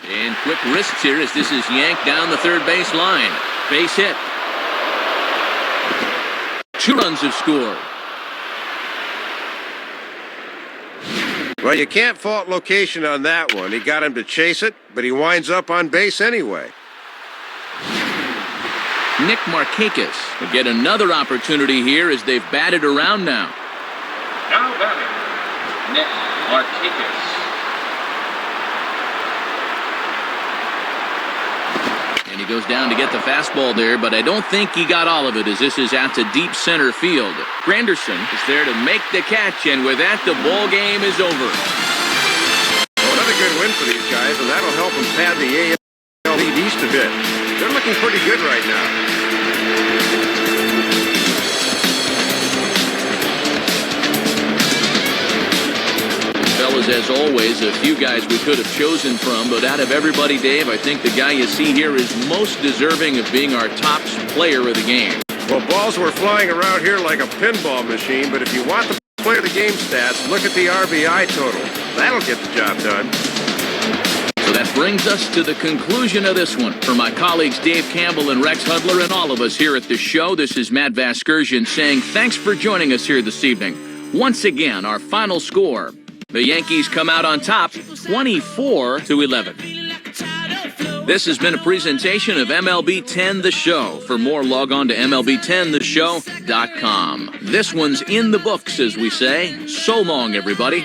And quick wrists here as this is yanked down the third base line. Base hit. 2 runs have scored. Well, you can't fault location on that one. He got him to chase it, but he winds up on base anyway. Nick Markakis will get another opportunity here as they've batted around now. Now batting, Nick Markakis. And he goes down to get the fastball there, but I don't think he got all of it as this is out to deep center field. Granderson is there to make the catch, and with that, the ball game is over. Well, another good win for these guys, and that'll help them pad the AL lead east a bit. They're looking pretty good right now. Fellas, as always, a few guys we could have chosen from, but out of everybody, Dave, I think the guy you see here is most deserving of being our top player of the game. Well, balls were flying around here like a pinball machine, but if you want the player of the game stats, look at the RBI total. That'll get the job done. So that brings us to the conclusion of this one. For my colleagues Dave Campbell and Rex Hudler and all of us here at the show, this is Matt Vasgersian saying thanks for joining us here this evening. Once again, our final score. The Yankees come out on top, 24-11. This has been a presentation of MLB 10 The Show. For more, log on to MLB10theshow.com. This one's in the books, as we say. So long, everybody.